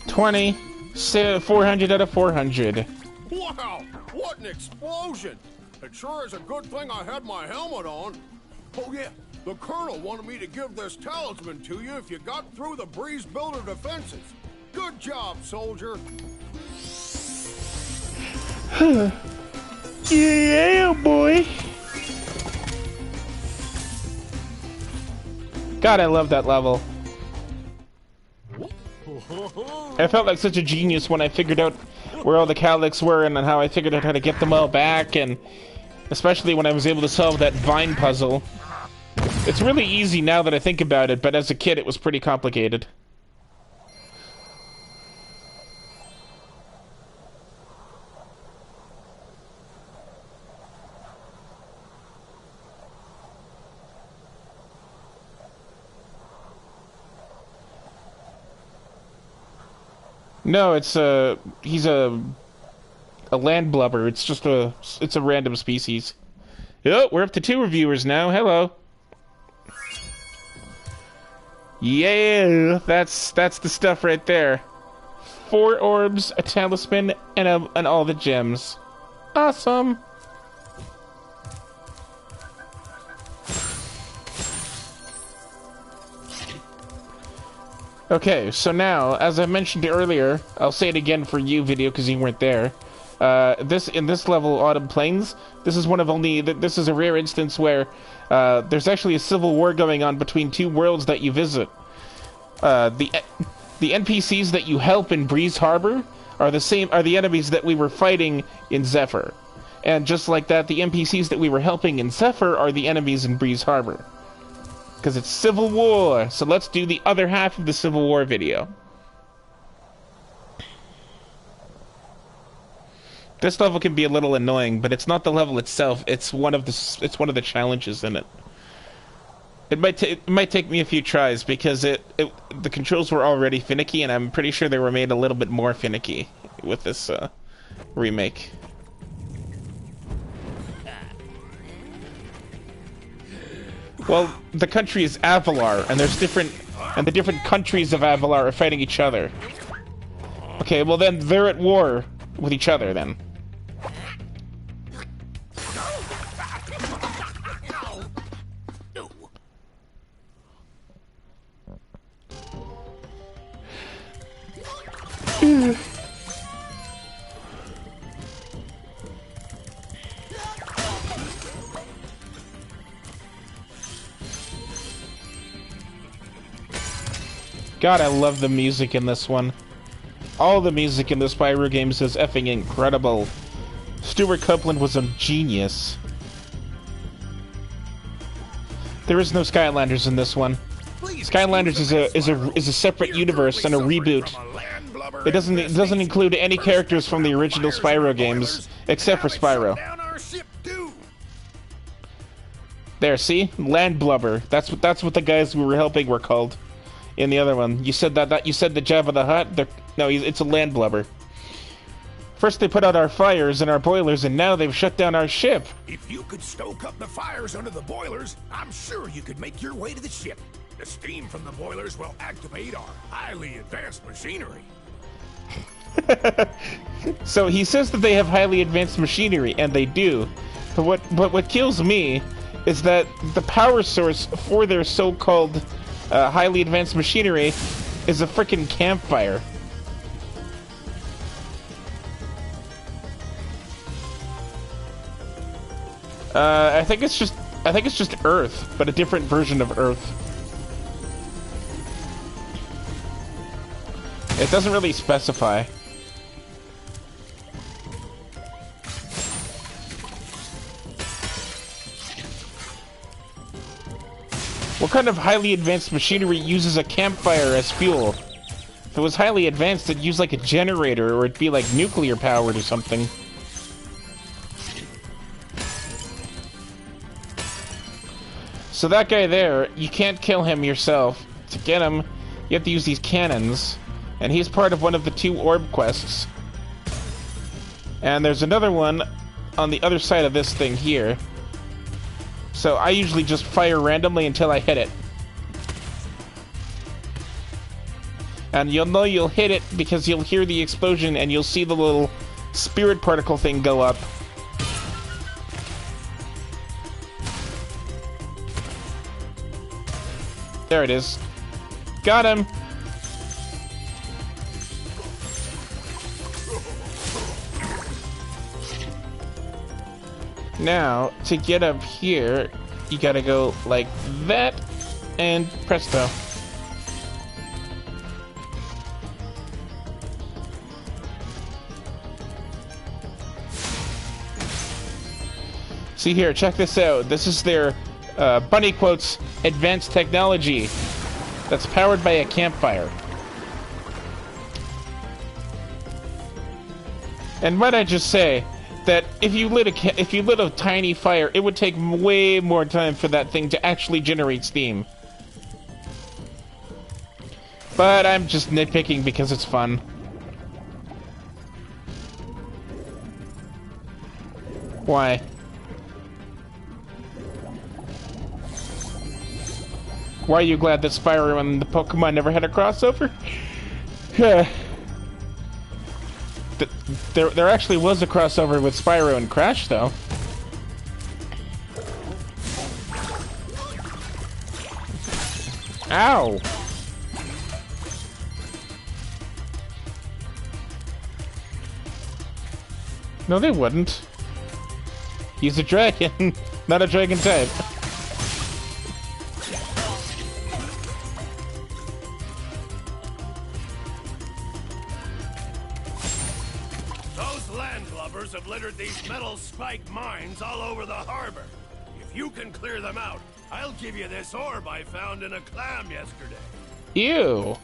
$20, 400 out of 400. Wow! What an explosion! It sure is a good thing I had my helmet on. Oh yeah, the Colonel wanted me to give this talisman to you if you got through the breeze builder defenses. Good job, soldier. Yeah, boy. God, I love that level. I felt like such a genius when I figured out where all the Calyx were and how I figured out how to get them all back, and especially when I was able to solve that vine puzzle. It's really easy now that I think about it, but as a kid it was pretty complicated. No, he's a land blubber. It's just it's a random species. Oh, we're up to 2 reviewers now. Hello. Yeah, that's the stuff right there. 4 orbs, a talisman, and all the gems. Awesome. Okay, so now, as I mentioned earlier, I'll say it again for you, video, because you weren't there. In this level, Autumn Plains, this is this is a rare instance where there's actually a civil war going on between 2 worlds that you visit. The NPCs that you help in Breeze Harbor are the enemies that we were fighting in Zephyr, and just like that, the NPCs that we were helping in Zephyr are the enemies in Breeze Harbor. Because it's Civil War, so let's do the other half of the Civil War video. This level can be a little annoying, but it's not the level itself. It's one of the challenges in it. It might take me a few tries because the controls were already finicky, and I'm pretty sure they were made a little bit more finicky with this remake. Well, the country is Avalar, and the different countries of Avalar are fighting each other. Okay, well then they're at war with each other then. God, I love the music in this one. All the music in the Spyro games is effing incredible. Stuart Copeland was a genius. There is no Skylanders in this one. Skylanders is a separate universe and a reboot. It doesn't include any characters from the original Spyro games except for Spyro. There, see? Land Blubber. That's what the guys we were helping were called. In the other one, you said that you said the Jabba the Hutt. No, it's a land blubber. First they put out our fires and our boilers, and now they've shut down our ship. If you could stoke up the fires under the boilers, I'm sure you could make your way to the ship. The steam from the boilers will activate our highly advanced machinery. So he says that they have highly advanced machinery, and they do. But what kills me is that the power source for their so-called highly advanced machinery is a frickin' campfire. I think it's just Earth, but a different version of Earth. It doesn't really specify. What kind of highly advanced machinery uses a campfire as fuel? If it was highly advanced, it'd use like a generator, or it'd be like nuclear powered or something. So that guy there, you can't kill him yourself. To get him, you have to use these cannons. And he's part of one of the 2 orb quests. And there's another one on the other side of this thing here. So I usually just fire randomly until I hit it. And you'll know you'll hit it because you'll hear the explosion and you'll see the little spirit particle thing go up. There it is. Got him! Now, to get up here, you gotta go like that, and presto. See here, check this out. This is their, bunny quotes, advanced technology that's powered by a campfire. And might I just say that if you lit a tiny fire, it would take way more time for that thing to actually generate steam. But I'm just nitpicking because it's fun. Why? Why are you glad that Spyro and the Pokemon never had a crossover? There actually was a crossover with Spyro and Crash, though. Ow! No, they wouldn't. He's a dragon, not a dragon type. Have littered these metal spike mines all over the harbor. If you can clear them out, I'll give you this orb I found in a clam yesterday. Ew.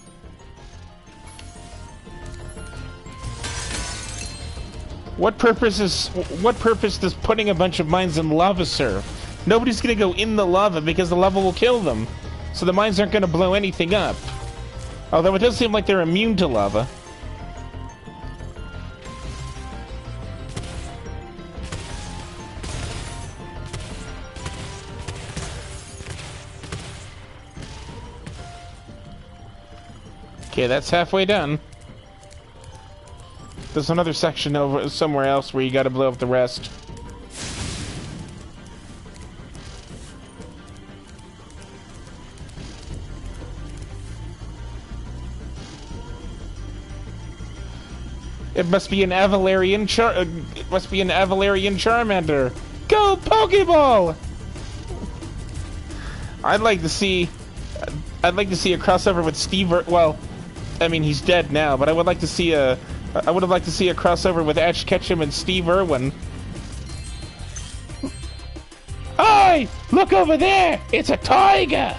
What purpose does putting a bunch of mines in lava serve? Nobody's gonna go in the lava because the lava will kill them. So the mines aren't gonna blow anything up. Although it does seem like they're immune to lava. Okay, that's halfway done. There's another section over somewhere else where you gotta blow up the rest. It must be an Avalarian Charmander. Go Pokeball! I'd like to see a crossover with Steve. Well, I mean he's dead now, but I would like to see a. I would have liked to see a crossover with Ash Ketchum and Steve Irwin. Hey! Look over there! It's a tiger!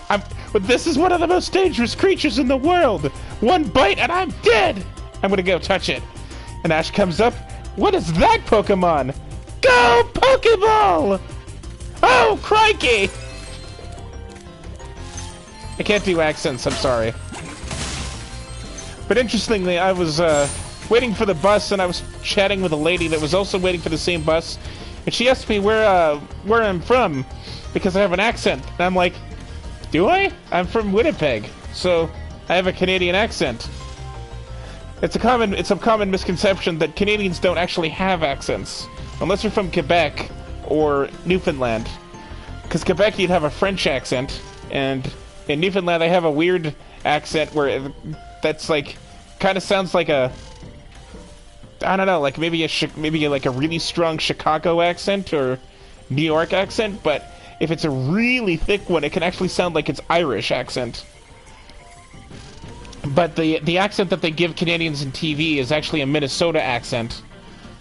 But this is one of the most dangerous creatures in the world! One bite and I'm dead! I'm gonna go touch it. And Ash comes up. What is that Pokemon? Go Pokeball! Oh, crikey! I can't do accents, I'm sorry. But interestingly, I was waiting for the bus, and I was chatting with a lady that was also waiting for the same bus, and she asked me where I'm from, because I have an accent. And I'm like, do I? I'm from Winnipeg, so I have a Canadian accent. It's a common misconception that Canadians don't actually have accents, unless you're from Quebec or Newfoundland. Because Quebec, you'd have a French accent, and in Newfoundland, they have a weird accent where that's like kind of sounds like a, I don't know, like maybe like a really strong Chicago accent or New York accent, but if it's a really thick one, it can actually sound like it's Irish accent. But the accent that they give Canadians in TV is actually a Minnesota accent,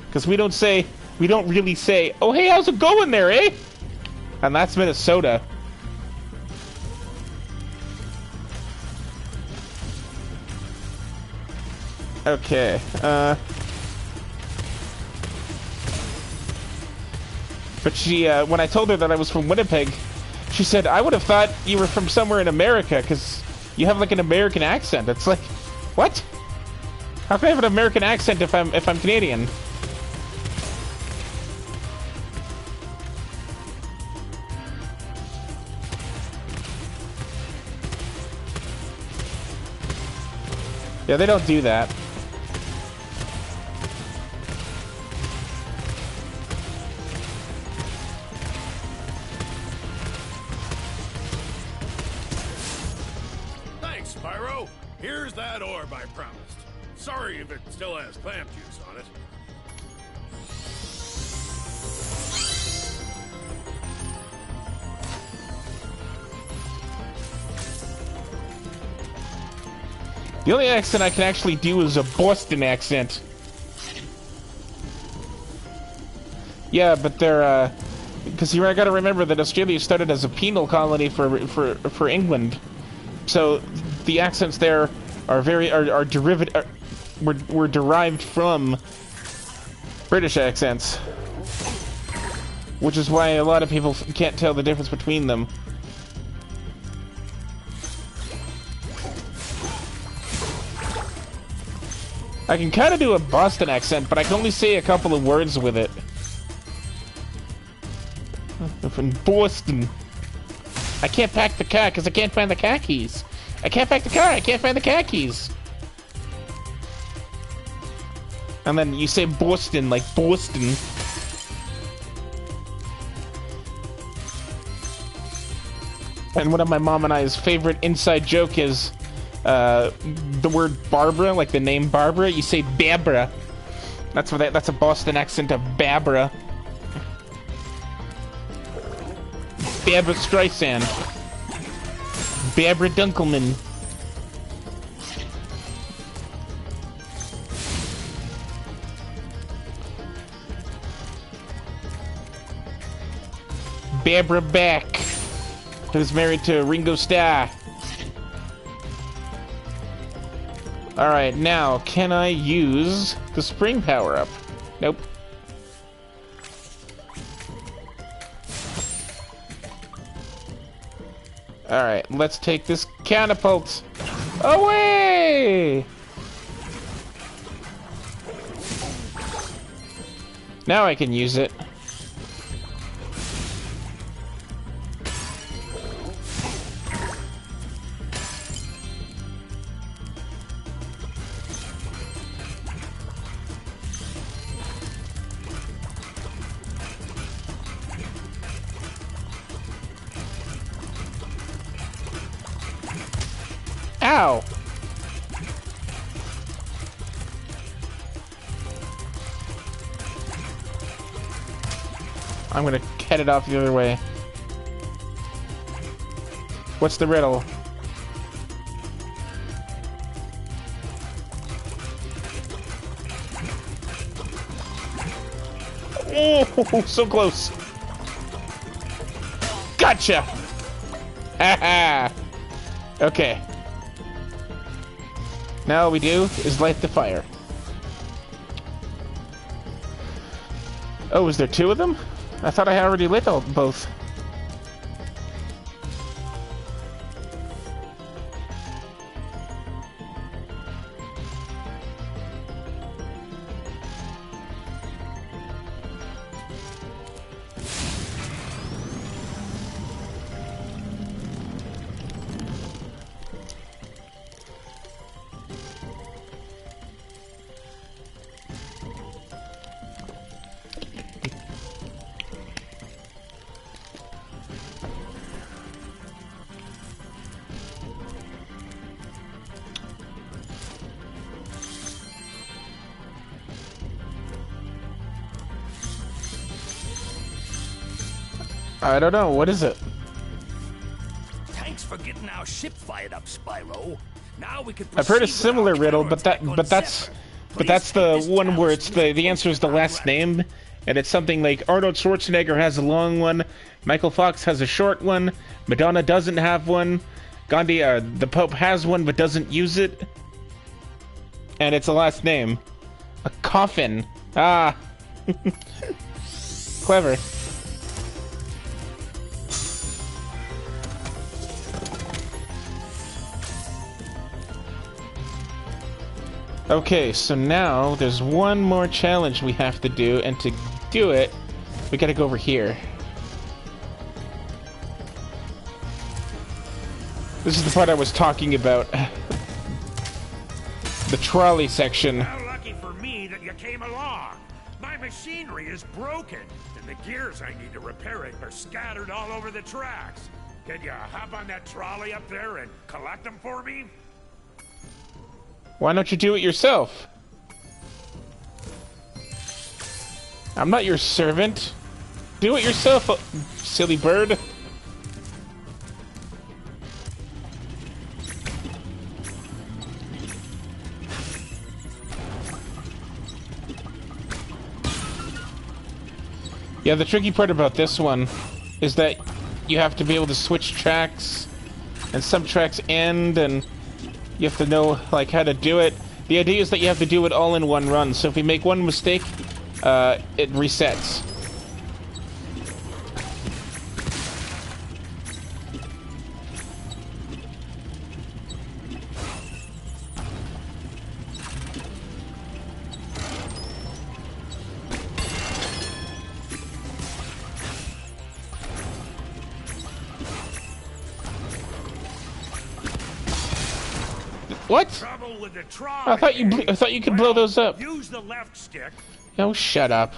because we don't really say, oh hey, how's it going there, eh? And that's Minnesota. Okay, but she, when I told her that I was from Winnipeg, she said, I would have thought you were from somewhere in America, because you have like an American accent. It's like, what? How can I have an American accent if I'm Canadian? Yeah, they don't do that. Thanks, Spyro. Here's that orb I promised. Sorry if it still has clam juice on it. The only accent I can actually do is a Boston accent. Yeah, but they're, because you gotta remember that Australia started as a penal colony for England, so the accents there are were derived from British accents, which is why a lot of people can't tell the difference between them. I can kind of do a Boston accent, but I can only say a couple of words with it. I'm from Boston. I can't pack the car because I can't find the car keys. I can't pack the car, I can't find the car keys. And then you say Boston, like Boston. And one of my mom and I's favorite inside joke is the word Barbara, like the name Barbara, you say Babra. That's a Boston accent of Babra. Barbra Streisand. Barbara Dunkelman. Barbara Beck, who's married to Ringo Starr. Alright, now, can I use the spring power-up? Nope. Alright, let's take this catapult away! Now I can use it. Ow! I'm gonna head it off the other way. What's the riddle? Oh, so close. Gotcha! Haha! Okay. Now all we do is light the fire. Oh, is there two of them? I thought I already lit both. I don't know. What is it? Thanks for getting our ship fired up, Spyro. Now we could. I've heard a similar riddle, but that's the one where it's the answer is the last name, and it's something like Arnold Schwarzenegger has a long one, Michael Fox has a short one, Madonna doesn't have one, Gandhi, the Pope has one but doesn't use it, and it's a last name. A coffin. Ah. Clever. Okay, so now there's one more challenge we have to do, and to do it, we gotta go over here. This is the part I was talking about. The trolley section. How lucky for me that you came along. My machinery is broken, and the gears I need to repair it are scattered all over the tracks. Can you hop on that trolley up there and collect them for me? Why don't you do it yourself? I'm not your servant. Do it yourself, silly bird. Yeah, the tricky part about this one is that you have to be able to switch tracks, and some tracks end, and you have to know, like, how to do it. The idea is that you have to do it all in one run, so if we make one mistake, it resets. What? Trouble with the trolley. I thought you could blow those up. Use the left stick. Oh, shut up.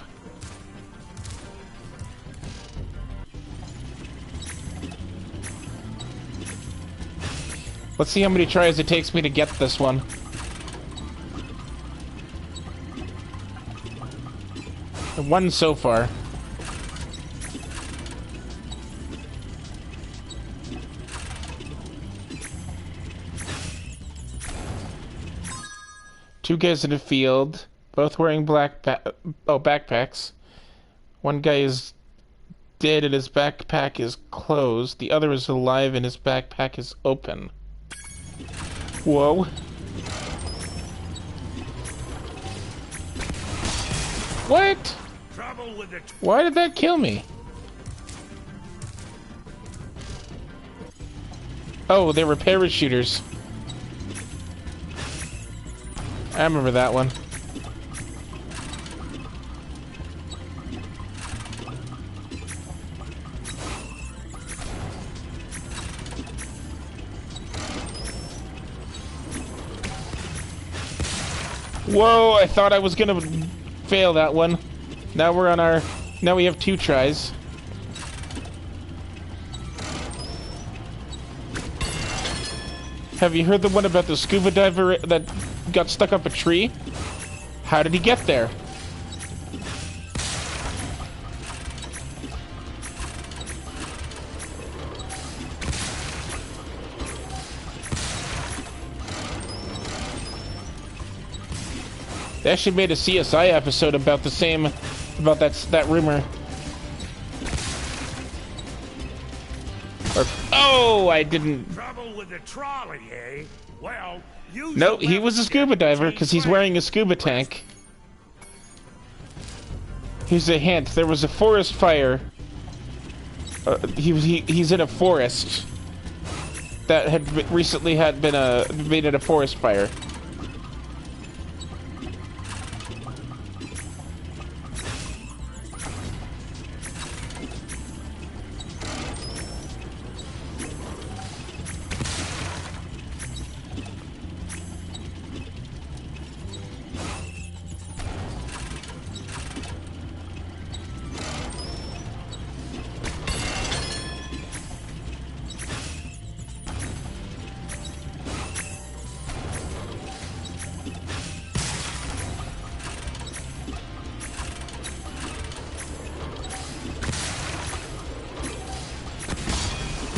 Let's see how many tries it takes me to get this one. One so far. Two guys in a field, both wearing backpacks. One guy is dead and his backpack is closed. The other is alive and his backpack is open. Whoa. What? Trouble with the Why did that kill me? Oh, they were parachuters. I remember that one. Whoa, I thought I was gonna fail that one. Now we're on our... Now we have 2 tries. Have you heard the one about the scuba diver that got stuck up a tree? How did he get there? They actually made a CSI episode about the same, about that rumor. Or, oh, I didn't. Trouble with the trolley, eh? Well, use No, the he left was a stick scuba to diver change because he's lanes. wearing a scuba tank. Here's a hint: there was a forest fire. He's in a forest that had recently been made in a forest fire.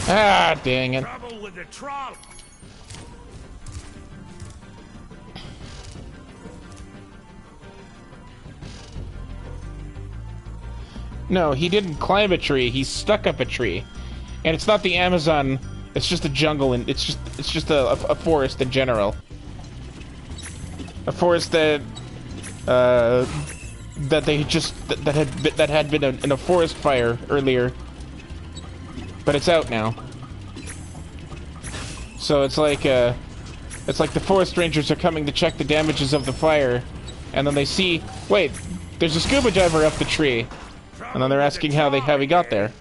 Ah, dang it. Trouble with the trolley. No, he didn't climb a tree. He stuck up a tree, and it's not the Amazon. It's just a jungle, and it's just a forest in general. A forest that that had been in a forest fire earlier, but it's out now. So it's like the forest rangers are coming to check the damages of the fire, and then they see, wait, there's a scuba diver up the tree. And then they're asking how he got there.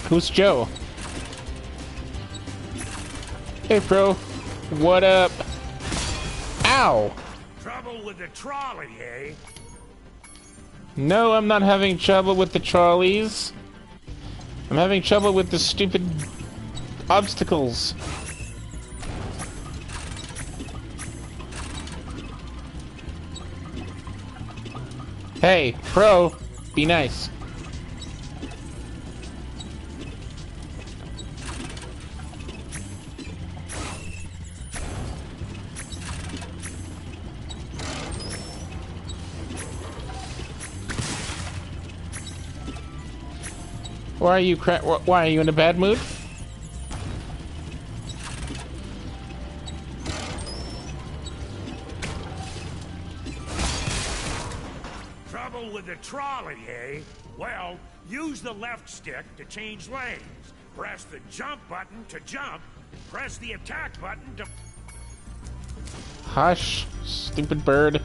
Who's Joe? Hey, bro. What up? Ow! Trouble with the trolley, eh? No, I'm not having trouble with the trolleys. I'm having trouble with the stupid obstacles. Hey, bro, be nice. Why are you in a bad mood? Trouble with the trolley, eh? Well, use the left stick to change lanes. Press the jump button to jump. Press the attack button to... Hush, stupid bird.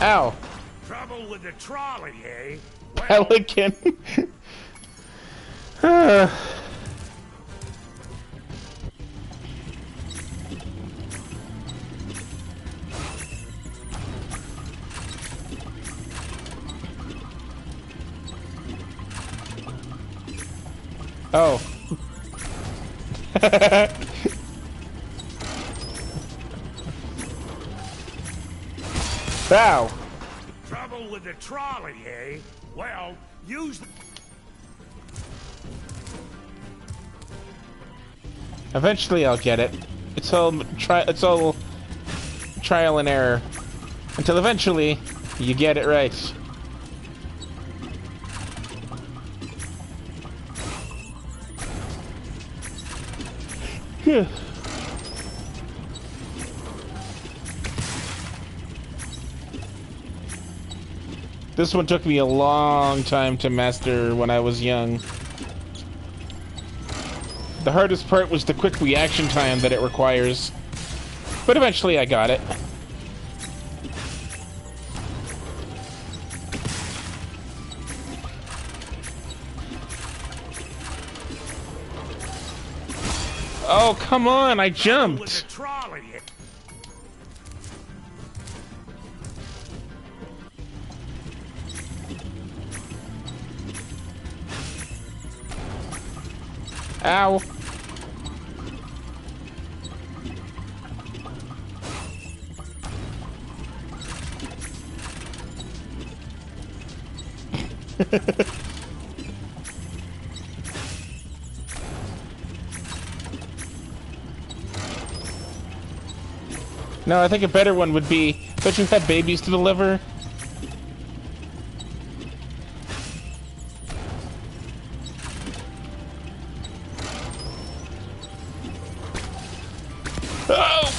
Ow. Trouble with the trolley, eh? Pelican. Oh. Ow. Trouble with the trolley, eh? Well, use the... Eventually I'll get it. It's all trial and error. Until eventually you get it right. Phew. This one took me a long time to master when I was young. The hardest part was the quick reaction time that it requires. But eventually I got it. Oh, come on, I jumped. With the trolley, eh? Ow. No, I think a better one would be, don't you have babies to deliver? Oh!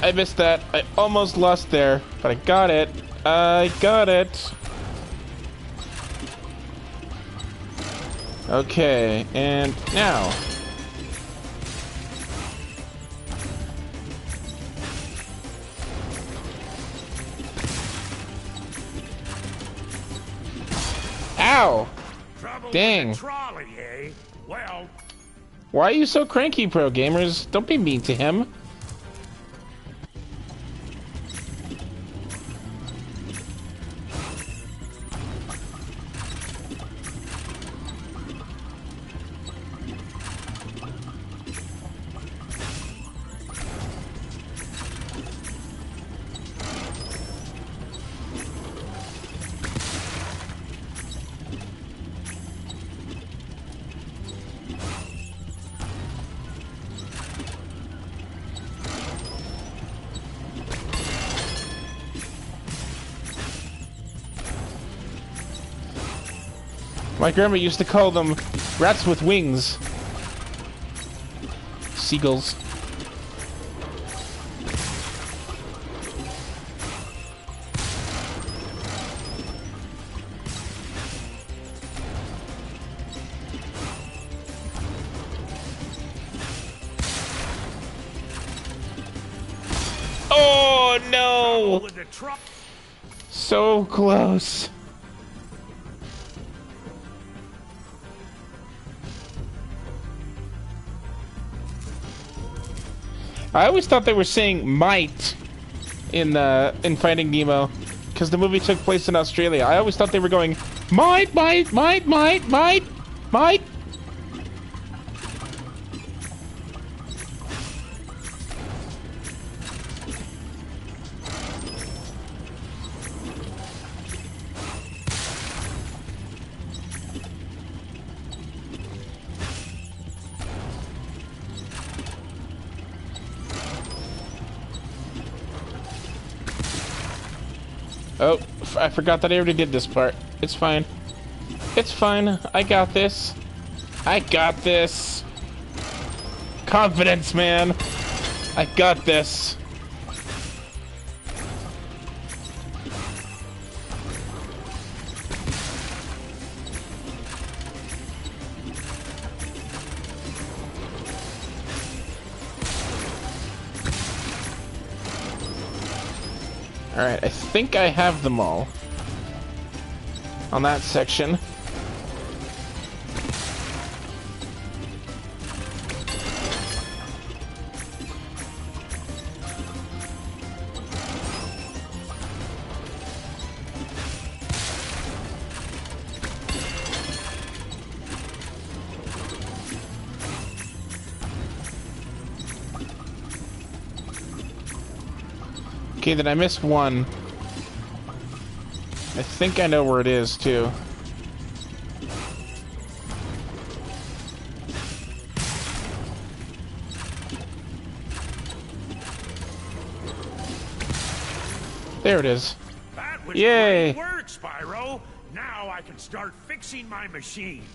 I missed that. I almost lost there, but I got it. I got it. Okay, and now. Ow! Trouble Dang. with the trolley, eh? Well, Why are you so cranky, pro gamers? Don't be mean to him. My grandma used to call them rats with wings. Seagulls. Oh no! with the trolley. So close. I always thought they were saying might in Finding Nemo, because the movie took place in Australia. I always thought they were going might, might, might, might, might, might. Oh, I forgot that I already did this part. It's fine. It's fine. I got this. I got this. Confidence, man. I got this. Alright, I think I have them all. On that section. Okay, then I missed one. I think I know where it is, too. There it is. That was Yay! great work, Spyro. Now I can start fixing my machines.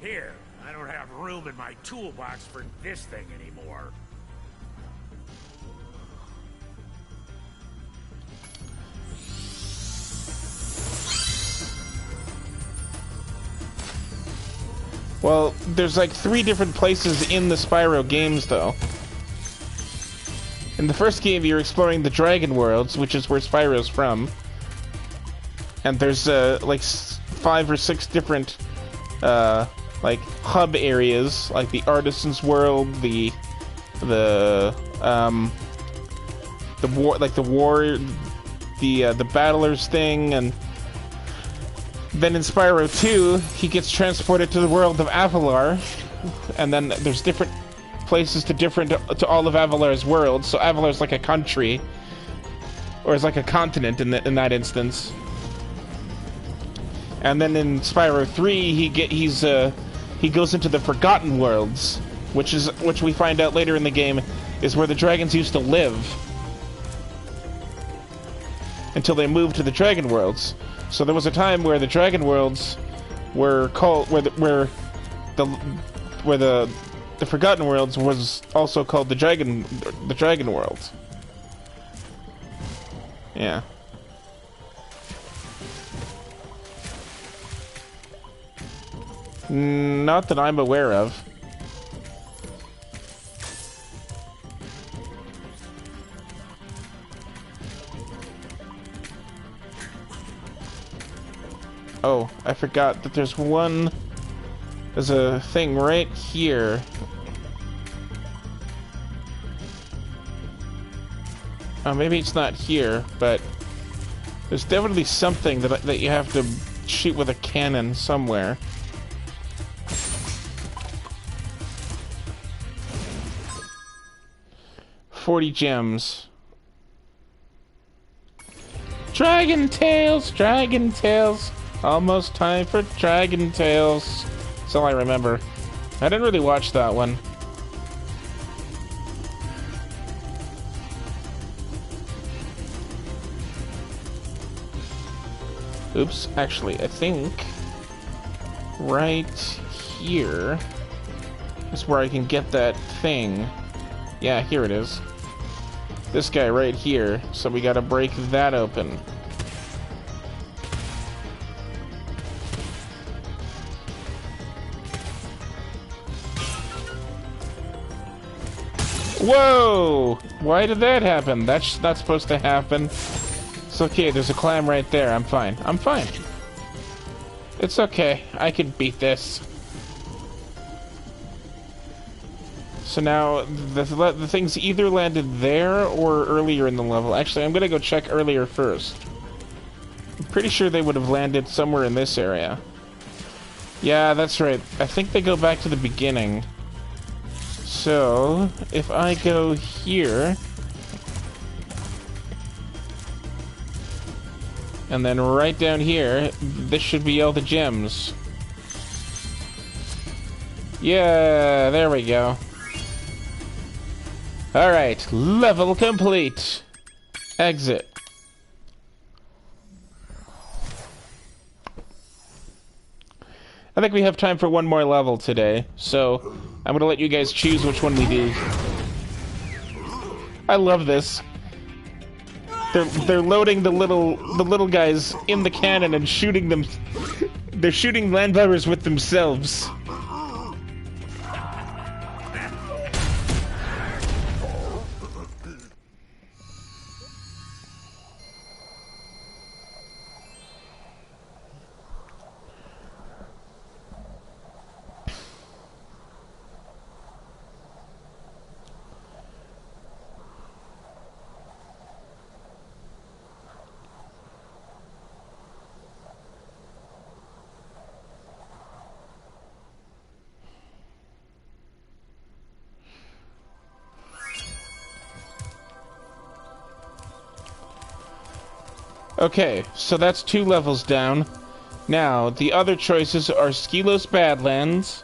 Here, I don't have room in my toolbox for this thing anymore. Well, there's like 3 different places in the Spyro games, though. In the first game, you're exploring the Dragon Worlds, which is where Spyro's from. And there's, like, 5 or 6 different, like, hub areas, like the Artisan's World, the Battlers thing, and then in Spyro 2, he gets transported to the world of Avalar, and then there's different places to all of Avalar's worlds. So Avalar's like a country, or is like a continent in that instance. And then in Spyro 3, he goes into the Forgotten Worlds, which we find out later in the game is where the dragons used to live until they moved to the Dragon Worlds. So there was a time where the Dragon Worlds were called where the Forgotten Worlds was also called the Dragon Worlds. Yeah. Not that I'm aware of. Oh, I forgot that there's a thing right here. Oh, maybe it's not here, but there's definitely something that you have to shoot with a cannon somewhere. $40 gems. Dragon Tales, Dragon Tales. Almost time for Dragon Tales. That's all I remember. I didn't really watch that one. Oops, actually, I think right here is where I can get that thing. Yeah, here it is. This guy right here. So we gotta break that open. Whoa! Why did that happen? That's not supposed to happen. It's okay, there's a clam right there. I'm fine. I'm fine. It's okay. I can beat this. So now, the things either landed there or earlier in the level. Actually, I'm gonna go check earlier first. I'm pretty sure they would have landed somewhere in this area. Yeah, that's right. I think they go back to the beginning. So, if I go here, and then right down here, this should be all the gems. Yeah, there we go. Alright, level complete. Exit. I think we have time for one more level today, so I'm gonna let you guys choose which one we do. I love this. They're loading the little guys in the cannon and shooting them. They're shooting landlubbers with themselves. Okay, so that's 2 levels down. Now, the other choices are Skelos Badlands,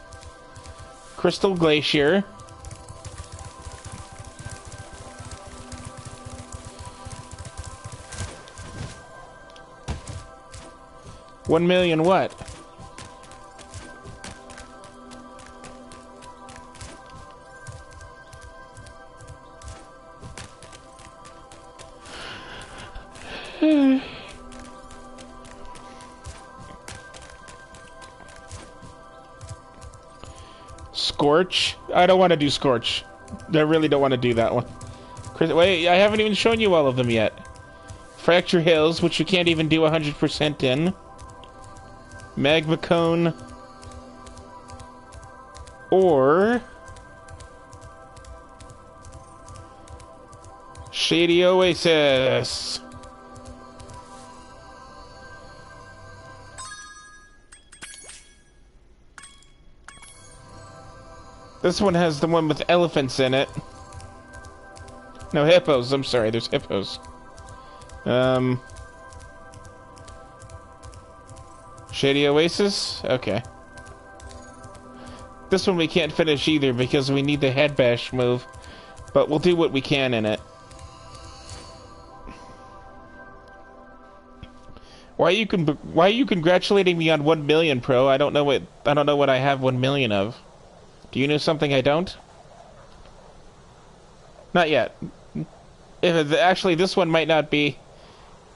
Crystal Glacier, $1,000,000 what? Scorch? I don't want to do Scorch. I really don't want to do that one. Wait, I haven't even shown you all of them yet. Fracture Hills, which you can't even do 100% in. Magma Cone. Or... Shady Oasis. This one has the one with elephants in it. No, hippos. I'm sorry, there's hippos. Shady Oasis? Okay. This one we can't finish either because we need the head bash move. But we'll do what we can in it. Why are you congratulating me on 1,000,000, Pro? I don't know what I have 1,000,000 of. Do you know something I don't? Not yet. Actually, this one might not be...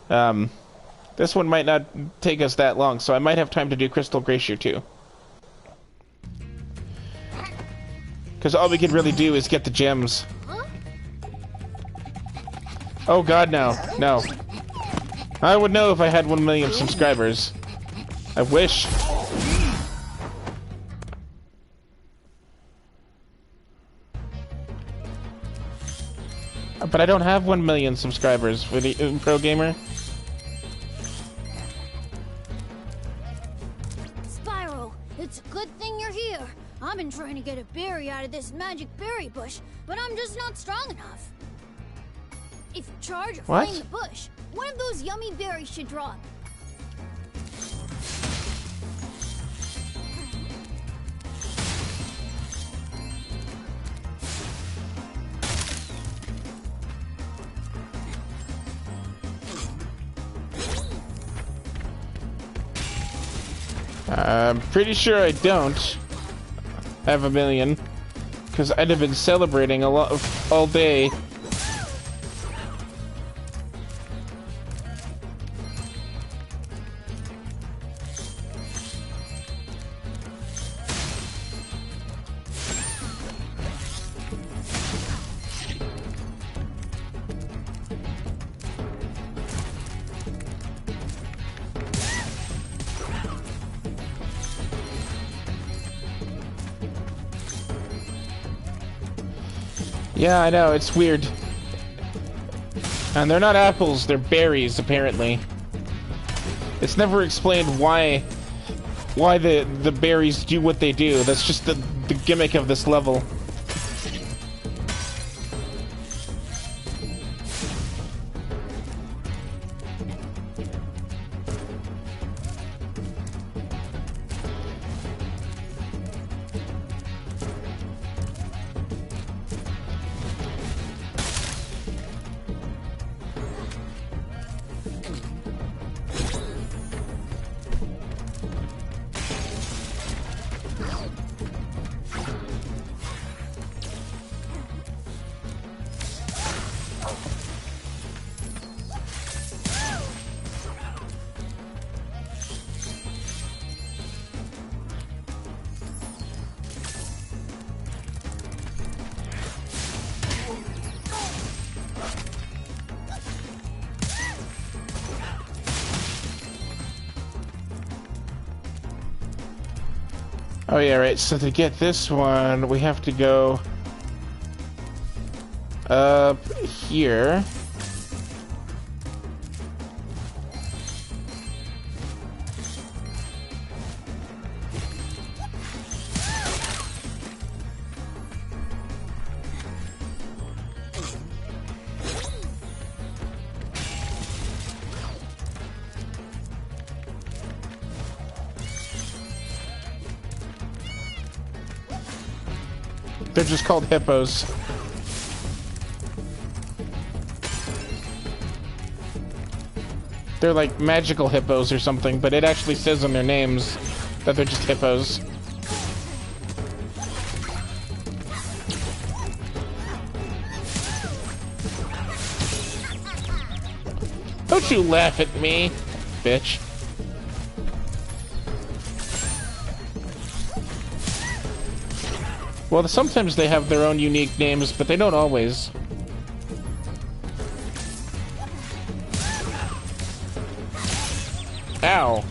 this one might not take us that long, so I might have time to do Crystal Glacier too. Because all we could really do is get the gems. Oh god, no. No. I would know if I had 1,000,000 subscribers. I wish. But I don't have 1,000,000 subscribers for the Pro Gamer. Spyro, it's a good thing you're here. I've been trying to get a berry out of this magic berry bush, but I'm just not strong enough. If you charge or What? flame the bush, one of those yummy berries should drop. I'm pretty sure I don't have 1,000,000, because I'd have been celebrating a lot all day. Yeah, I know, it's weird. And they're not apples, they're berries, apparently. It's never explained why the berries do what they do. That's just the gimmick of this level. Oh yeah, right, so to get this one, we have to go up here. They're just called hippos. They're like magical hippos or something, but it actually says on their names that they're just hippos. Don't you laugh at me, bitch. Well, sometimes they have their own unique names, but they don't always. Ow.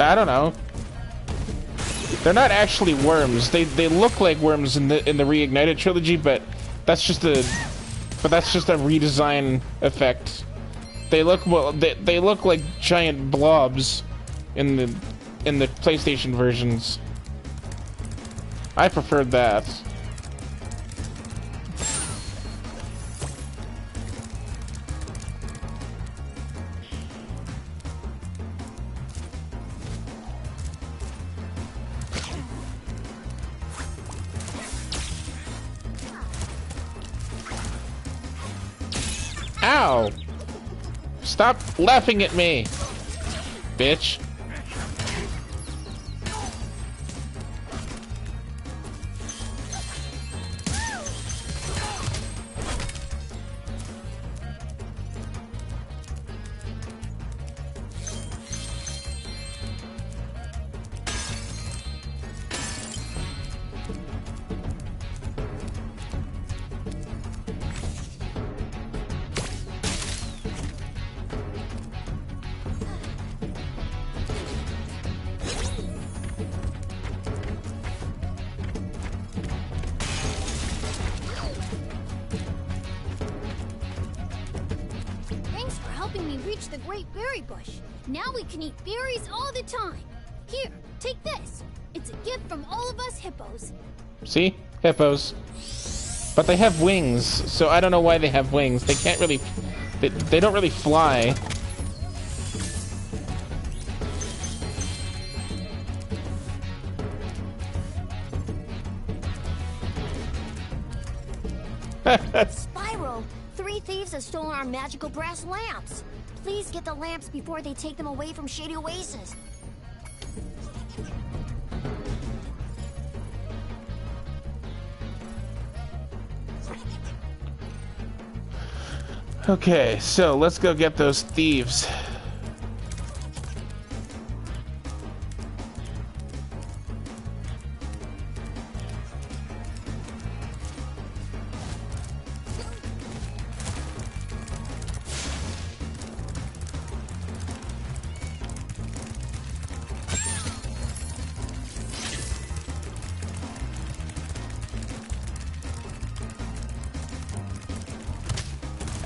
I don't know. They're not actually worms. They look like worms in the Reignited trilogy, but that's just a redesign effect. They look they look like giant blobs in the PlayStation versions. I preferred that. Ow! Stop laughing at me, bitch. The great berry bush. Now we can eat berries all the time. Here, take this. It's a gift from all of us hippos. See? Hippos. But they have wings, so I don't know why they have wings. They can't really... They don't really fly. Spyro, 3 thieves have stolen our magical brass lamps. Please get the lamps before they take them away from Shady Oasis. Okay, so let's go get those thieves.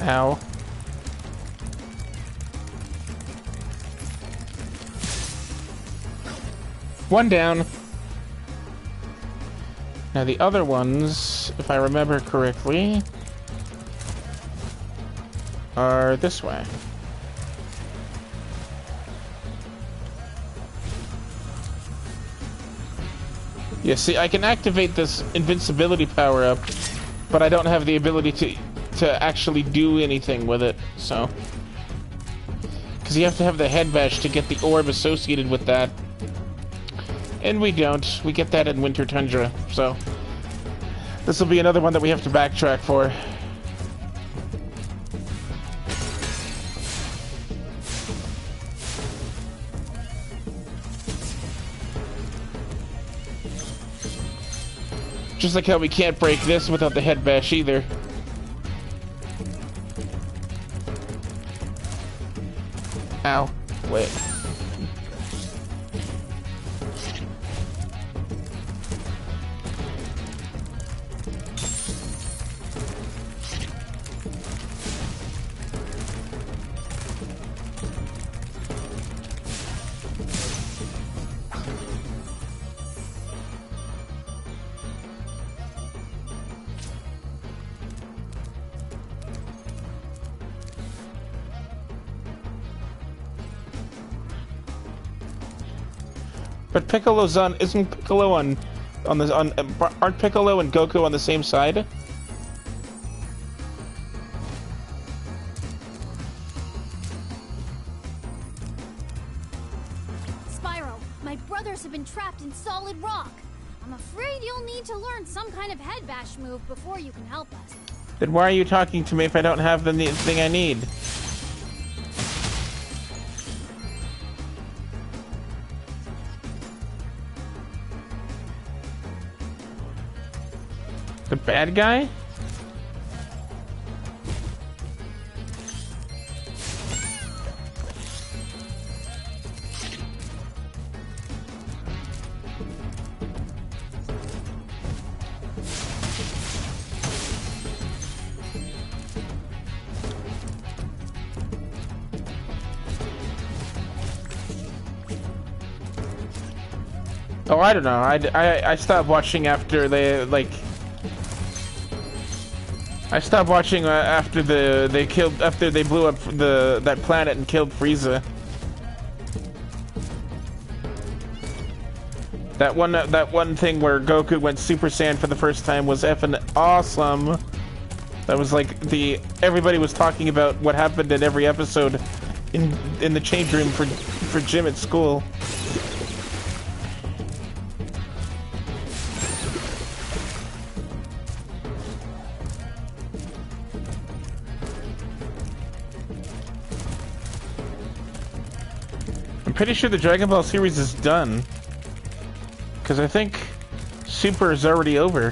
Ow. One down. Now the other ones, if I remember correctly, are this way. Yeah, see, I can activate this invincibility power-up, but I don't have the ability to actually do anything with it, so... Because you have to have the head bash to get the orb associated with that. And we don't. We get that in Winter Tundra, so... This will be another one that we have to backtrack for. Just like how we can't break this without the head bash either. Ow. Wait. But Piccolo's on. Isn't Piccolo on the on? Aren't Piccolo and Goku on the same side? Spyro, my brothers have been trapped in solid rock. I'm afraid you'll need to learn some kind of head bash move before you can help us. Then why are you talking to me if I don't have the thing I need? The bad guy? Oh, I don't know. I stopped watching after they like. I stopped watching after after they blew up that planet and killed Frieza. That one thing where Goku went Super Saiyan for the first time was effing awesome. That was like everybody was talking about what happened in every episode in the change room for gym at school. I'm pretty sure the Dragon Ball series is done. Because I think Super is already over.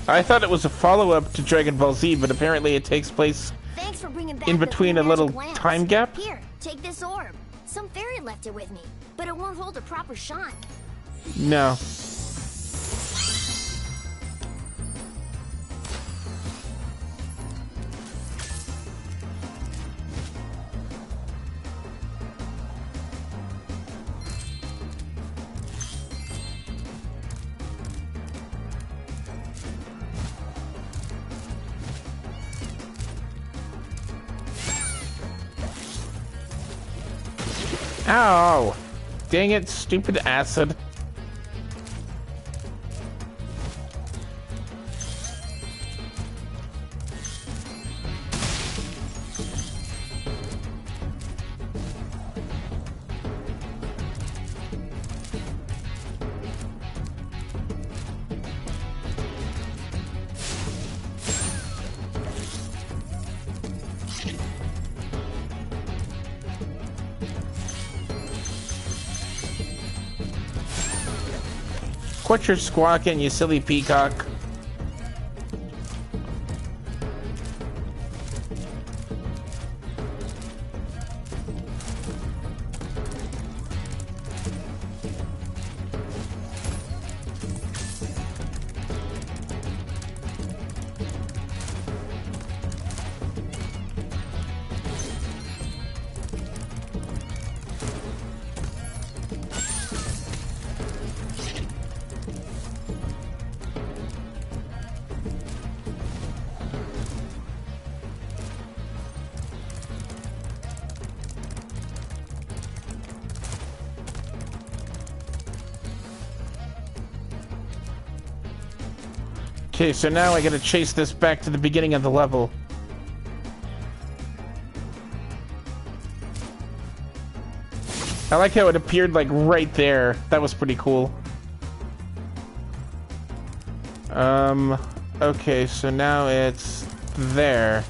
I thought it was a follow-up to Dragon Ball Z, but apparently it takes place Thanks for bringing back in between a little lamps. time gap. Here, take this orb. Some fairy left it with me, but it won't hold a proper shine. No. Ow! Dang it, stupid acid. Quit your squawking, you silly peacock. Okay, so now I gotta chase this back to the beginning of the level. I like how it appeared like right there. That was pretty cool. Okay, so now it's there.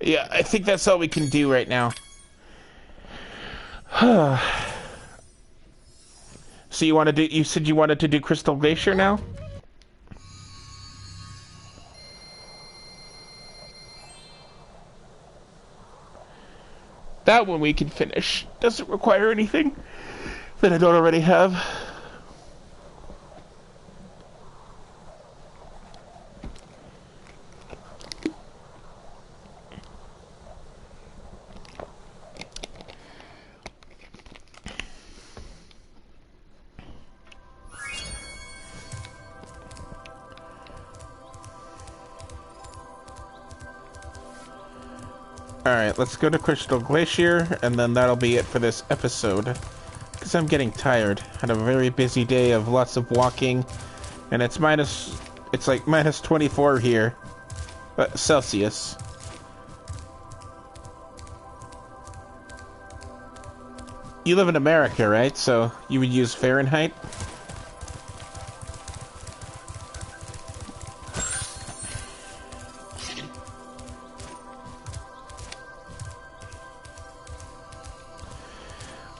Yeah, I think that's all we can do right now. So you want to do? You said you wanted to do Crystal Glacier now? That one we can finish. Doesn't require anything that I don't already have. Alright, let's go to Crystal Glacier, and then that'll be it for this episode. Because I'm getting tired. Had a very busy day of lots of walking, and it's like minus 24 here. But Celsius. You live in America, right? So you would use Fahrenheit?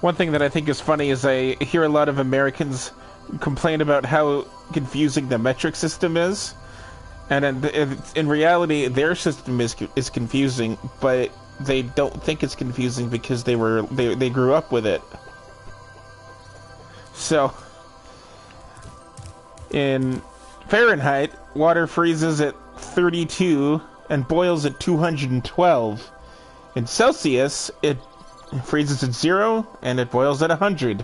One thing that I think is funny is I hear a lot of Americans complain about how confusing the metric system is, and in reality, their system is confusing, but they don't think it's confusing because they grew up with it. So, in Fahrenheit, water freezes at 32 and boils at 212. In Celsius, it freezes at 0 and it boils at 100.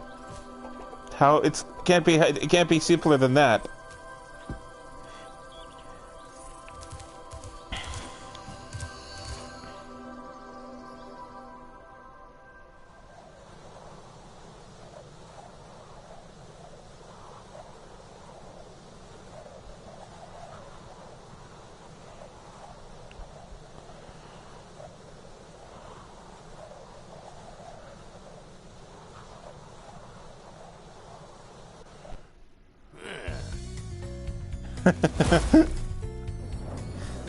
It can't be simpler than that.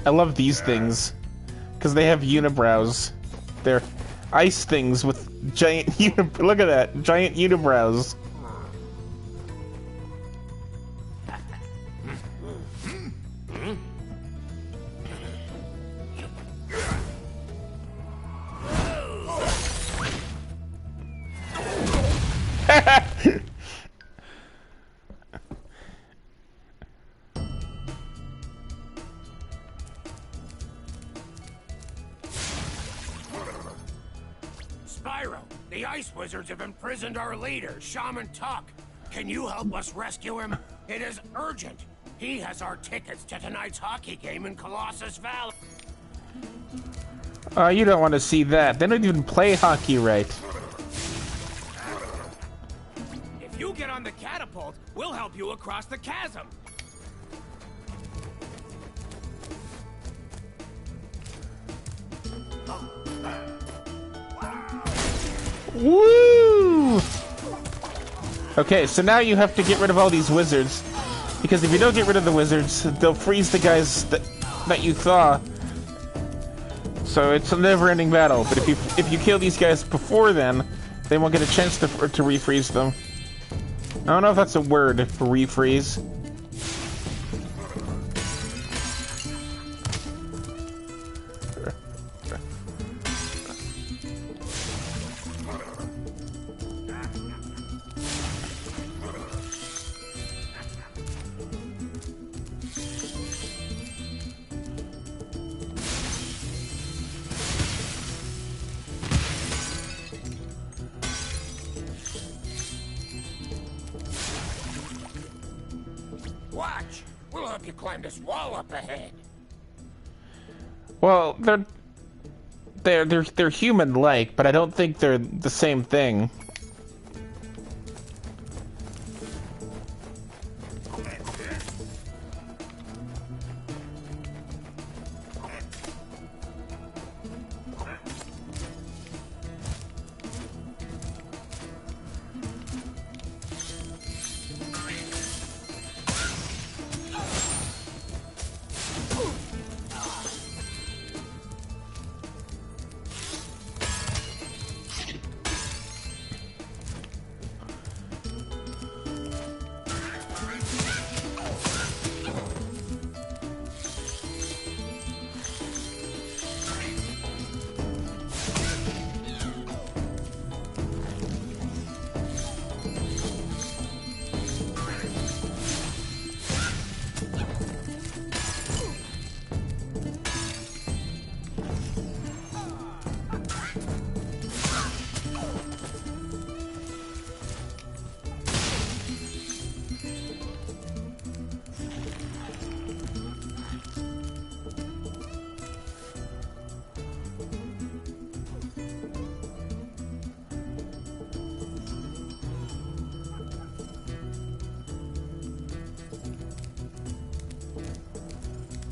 I love these things because they have unibrows. They're ice things with giant look at that, giant unibrows. Spyro, the Ice Wizards have imprisoned our leader, Shaman Tuck. Can you help us rescue him? It is urgent. He has our tickets to tonight's hockey game in Colossus Valley. You don't want to see that. They don't even play hockey right. If you get on the catapult, we'll help you across the chasm. Woo! Okay, so now you have to get rid of all these wizards. Because if you don't get rid of the wizards, they'll freeze the guys that you thaw. So it's a never-ending battle. But if you kill these guys before then, they won't get a chance to refreeze them. I don't know if that's a word, refreeze. Watch! We'll help you climb this wall up ahead. Well, they're human-like, but I don't think they're the same thing.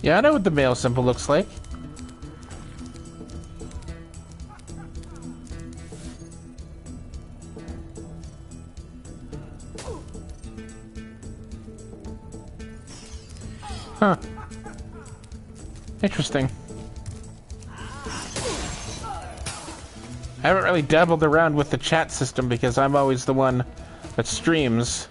Yeah, I know what the mail symbol looks like. Huh. Interesting. I haven't really dabbled around with the chat system because I'm always the one that streams.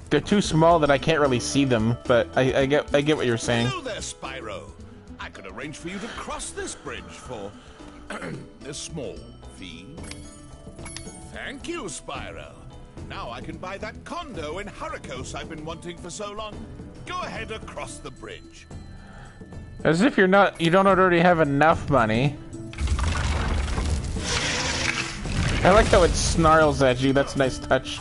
They're too small that I can't really see them, but I get what you're saying. Hello there, Spyro. I could arrange for you to cross this bridge for a small fee. Thank you, Spyro. Now I can buy that condo in Hurricos I've been wanting for so long. Go ahead across the bridge. As if you don't already have enough money. I like how it snarls at you. That's a nice touch.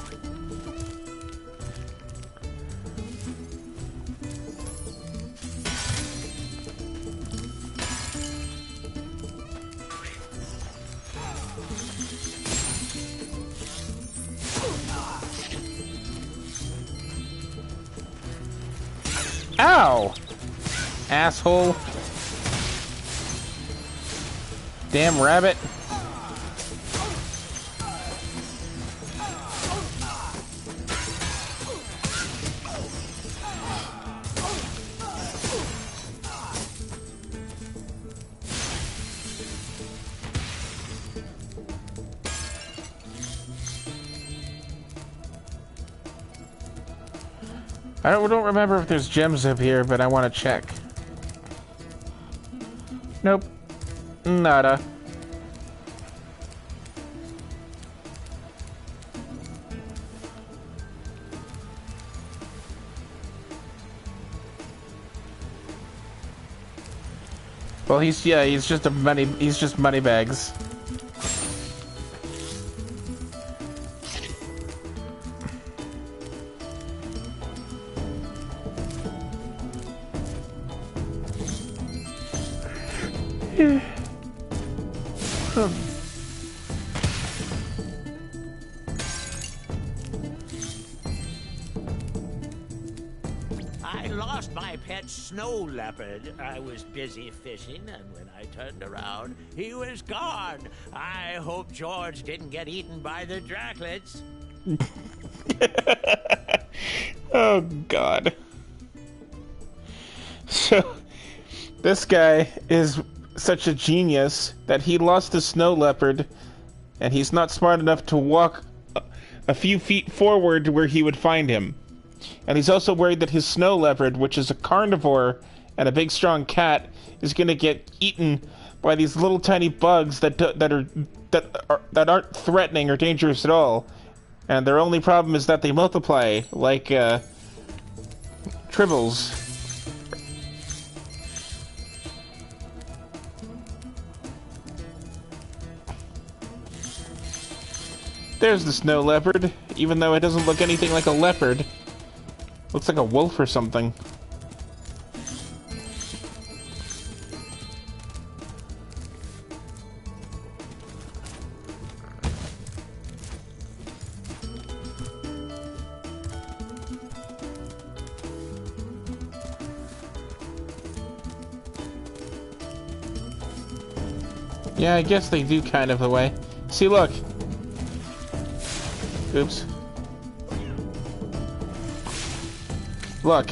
Ow! Asshole. Damn rabbit. I don't remember if there's gems up here, but I want to check. Nope. Nada. Well, he's just money bags. I lost my pet snow leopard. I was busy fishing, and when I turned around, he was gone. I hope George didn't get eaten by the Draclets. Oh, God. So, this guy is such a genius that he lost his snow leopard, and he's not smart enough to walk a few feet forward to where he would find him. And he's also worried that his snow leopard, which is a carnivore and a big strong cat, is going to get eaten by these little tiny bugs that aren't threatening or dangerous at all. And their only problem is that they multiply like tribbles. There's the snow leopard, even though it doesn't look anything like a leopard. Looks like a wolf or something. Yeah, I guess they do kind of the way. See, look. Oops. Look.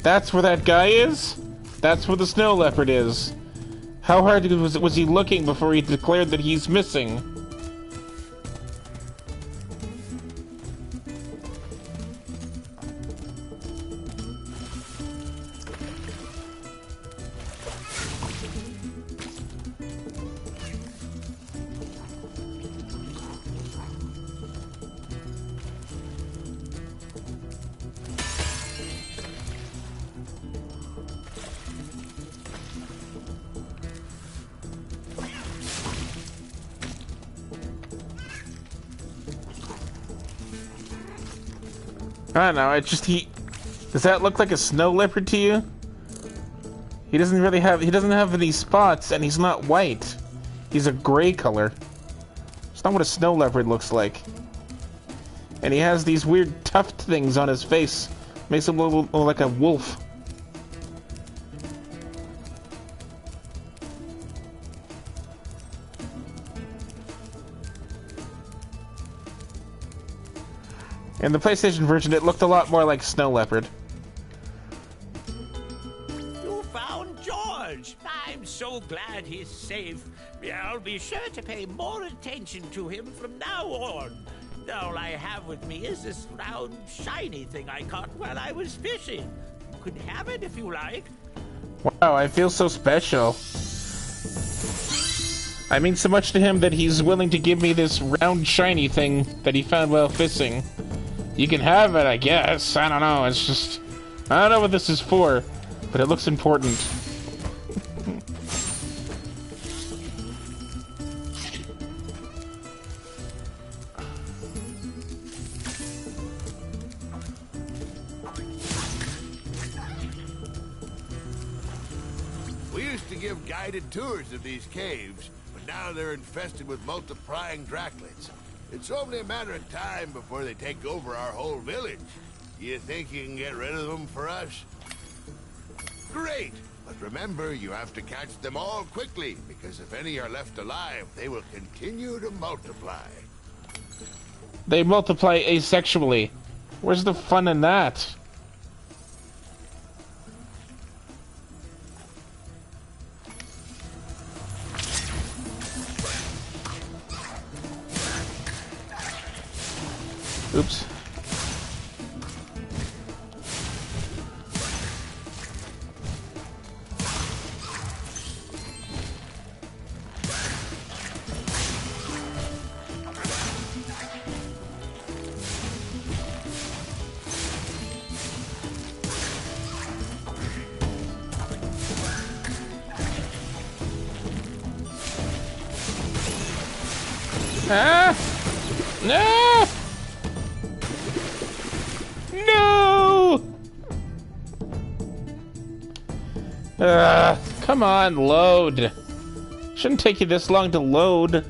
That's where that guy is? That's where the snow leopard is. How hard was he looking before he declared that he's missing? I don't know, it's just he... Does that look like a snow leopard to you? He doesn't really have... He doesn't have any spots, and he's not white. He's a gray color. It's not what a snow leopard looks like. And he has these weird tuft things on his face. Makes him look like a wolf. In the PlayStation version, it looked a lot more like Snow Leopard. You found George. I'm so glad he's safe. I'll be sure to pay more attention to him from now on. All I have with me is this round, shiny thing I caught while I was fishing. You can have it if you like. Wow, I feel so special. I mean so much to him that he's willing to give me this round, shiny thing that he found while fishing. You can have it, I guess. I don't know, it's just... I don't know what this is for, but it looks important. We used to give guided tours of these caves, but now they're infested with multiplying Draclids. It's only a matter of time before they take over our whole village. You think you can get rid of them for us? Great! But remember, you have to catch them all quickly, because if any are left alive, they will continue to multiply. They multiply asexually. Where's the fun in that? Oops. Ah! No! No! Come on, load. Shouldn't take you this long to load.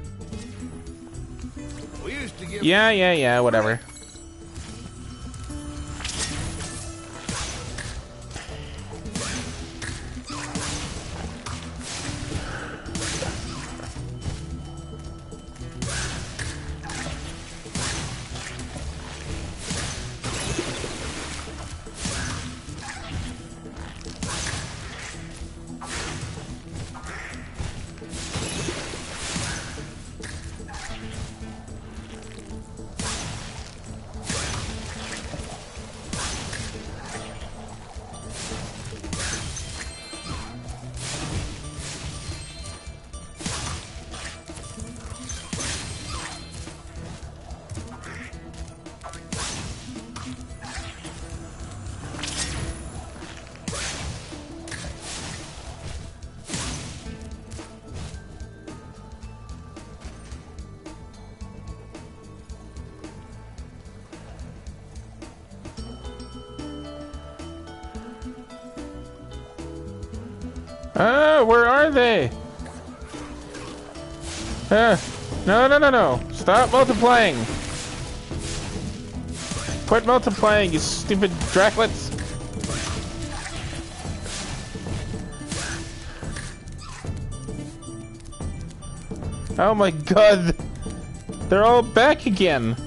We used to give... Yeah, whatever. Where are they? No. Stop multiplying. Quit multiplying, you stupid Draclets. Oh my god. They're all back again.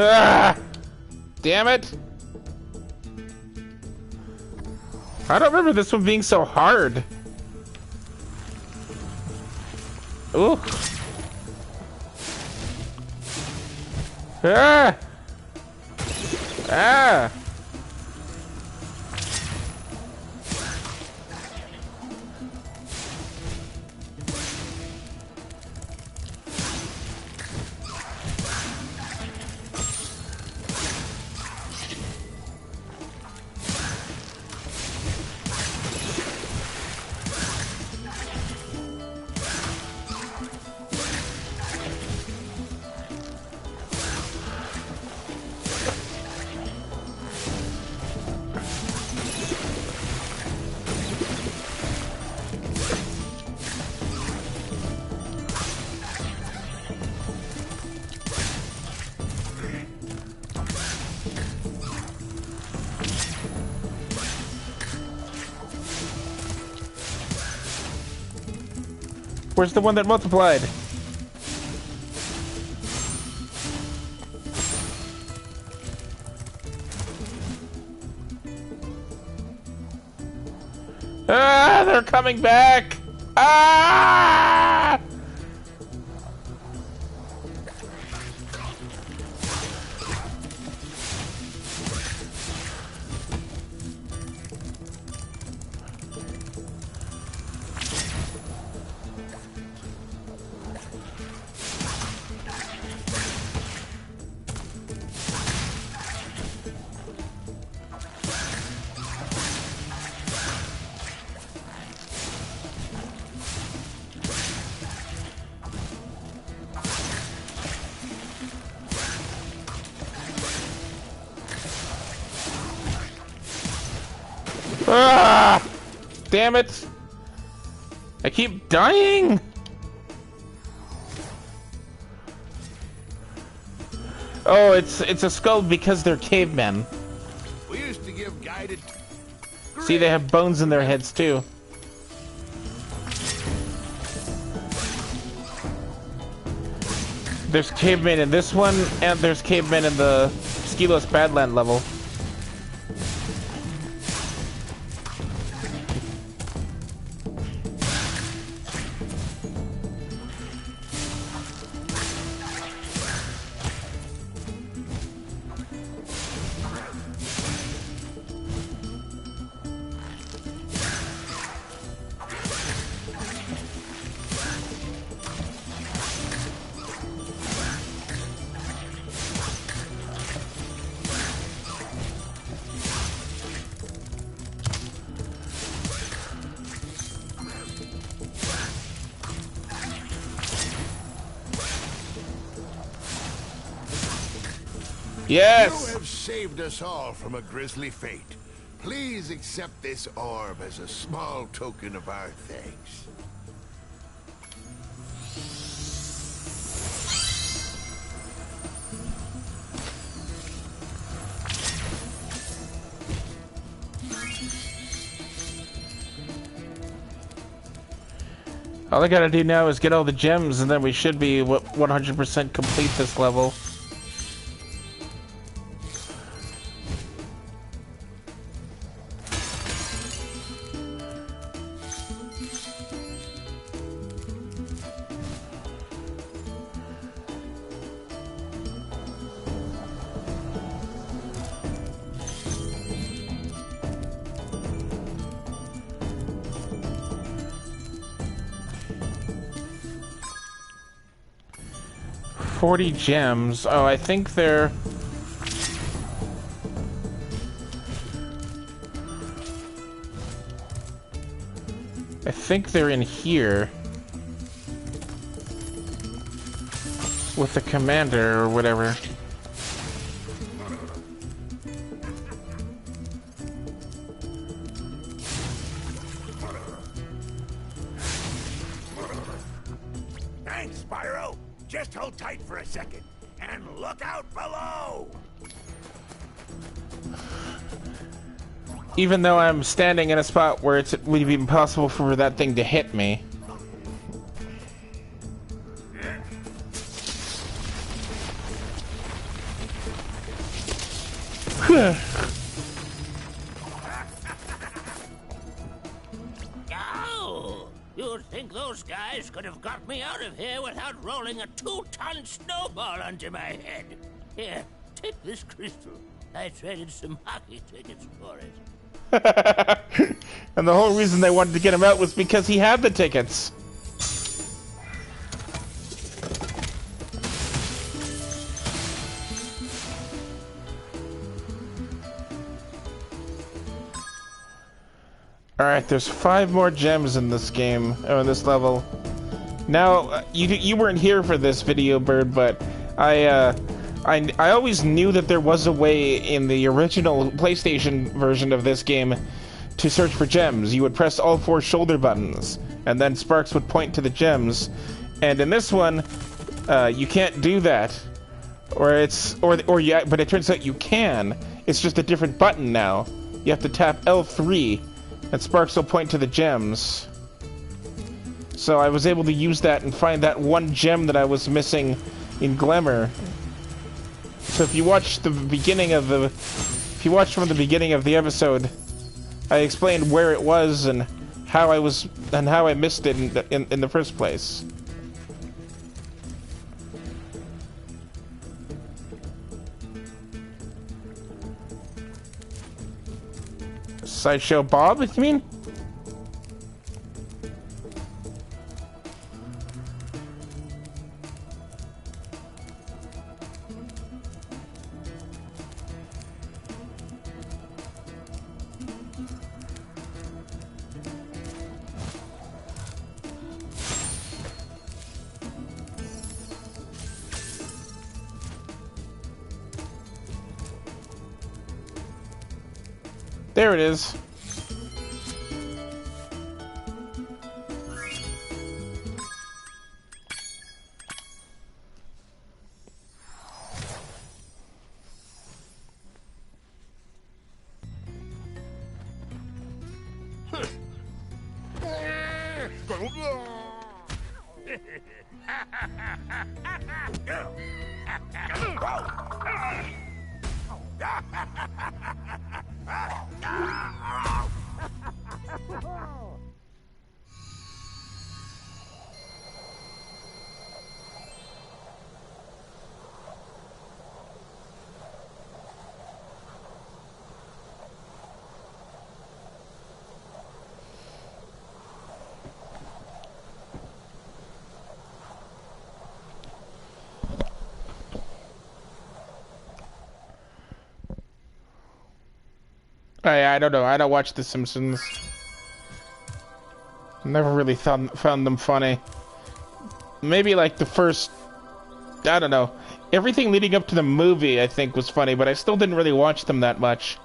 Ah! Damn it! I don't remember this one being so hard. Ooh. Ah! Ah! Where's the one that multiplied? Ah, they're coming back! Ah! Ah! Damn it! I keep dying! Oh, it's a skull because they're cavemen. We used to give guided... See, they have bones in their heads too. There's cavemen in this one, and there's cavemen in the Skilos Badland level. Yes! You have saved us all from a grisly fate. Please accept this orb as a small token of our thanks. All I gotta do now is get all the gems, and then we should be 100% complete this level. $40 gems. Oh, I think they're... I think they're in here. With the commander or whatever. Thanks, Spyro. Just hold tight for a second, and look out below! Even though I'm standing in a spot where it would be impossible for that thing to hit me. Oh, you'd think those guys could have got me out of here without rolling a 2-ton snowball onto my head. Here, take this crystal. I traded some hockey tickets for it. And the whole reason they wanted to get him out was because he had the tickets. Alright, there's 5 more gems in this game, or in this level. Now, you weren't here for this video, Bird, but I always knew that there was a way in the original PlayStation version of this game to search for gems. You would press all 4 shoulder buttons, and then sparks would point to the gems. And in this one, you can't do that. But it turns out you can. It's just a different button now. You have to tap L3, and sparks will point to the gems. So I was able to use that and find that one gem that I was missing in Glimmer. So if you watch from the beginning of the episode, I explained where it was and how I missed it in the first place. Sideshow Bob, you mean? There it is. I don't know. I don't watch The Simpsons. Never really found them funny. Maybe like the first... I don't know. Everything leading up to the movie, I think, was funny, but I still didn't really watch them that much.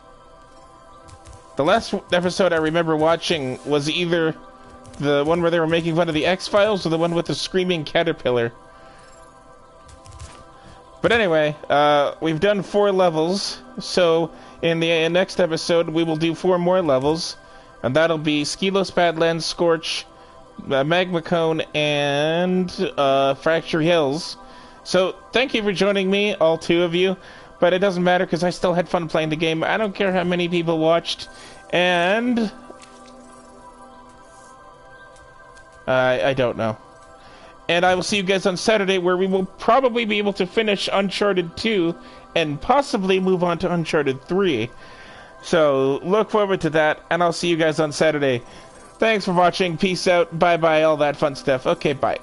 The last episode I remember watching was either the one where they were making fun of the X-Files or the one with the screaming caterpillar. But anyway, we've done 4 levels, so in the next episode we will do 4 more levels, and that'll be Skelos Badlands, Scorch, Magma Cone, and Fracture Hills. So thank you for joining me, all 2 of you, but it doesn't matter because I still had fun playing the game. I don't care how many people watched, and... I don't know. And I will see you guys on Saturday, where we will probably be able to finish Uncharted 2 and possibly move on to Uncharted 3. So look forward to that, and I'll see you guys on Saturday. Thanks for watching. Peace out. Bye-bye. All that fun stuff. Okay, bye.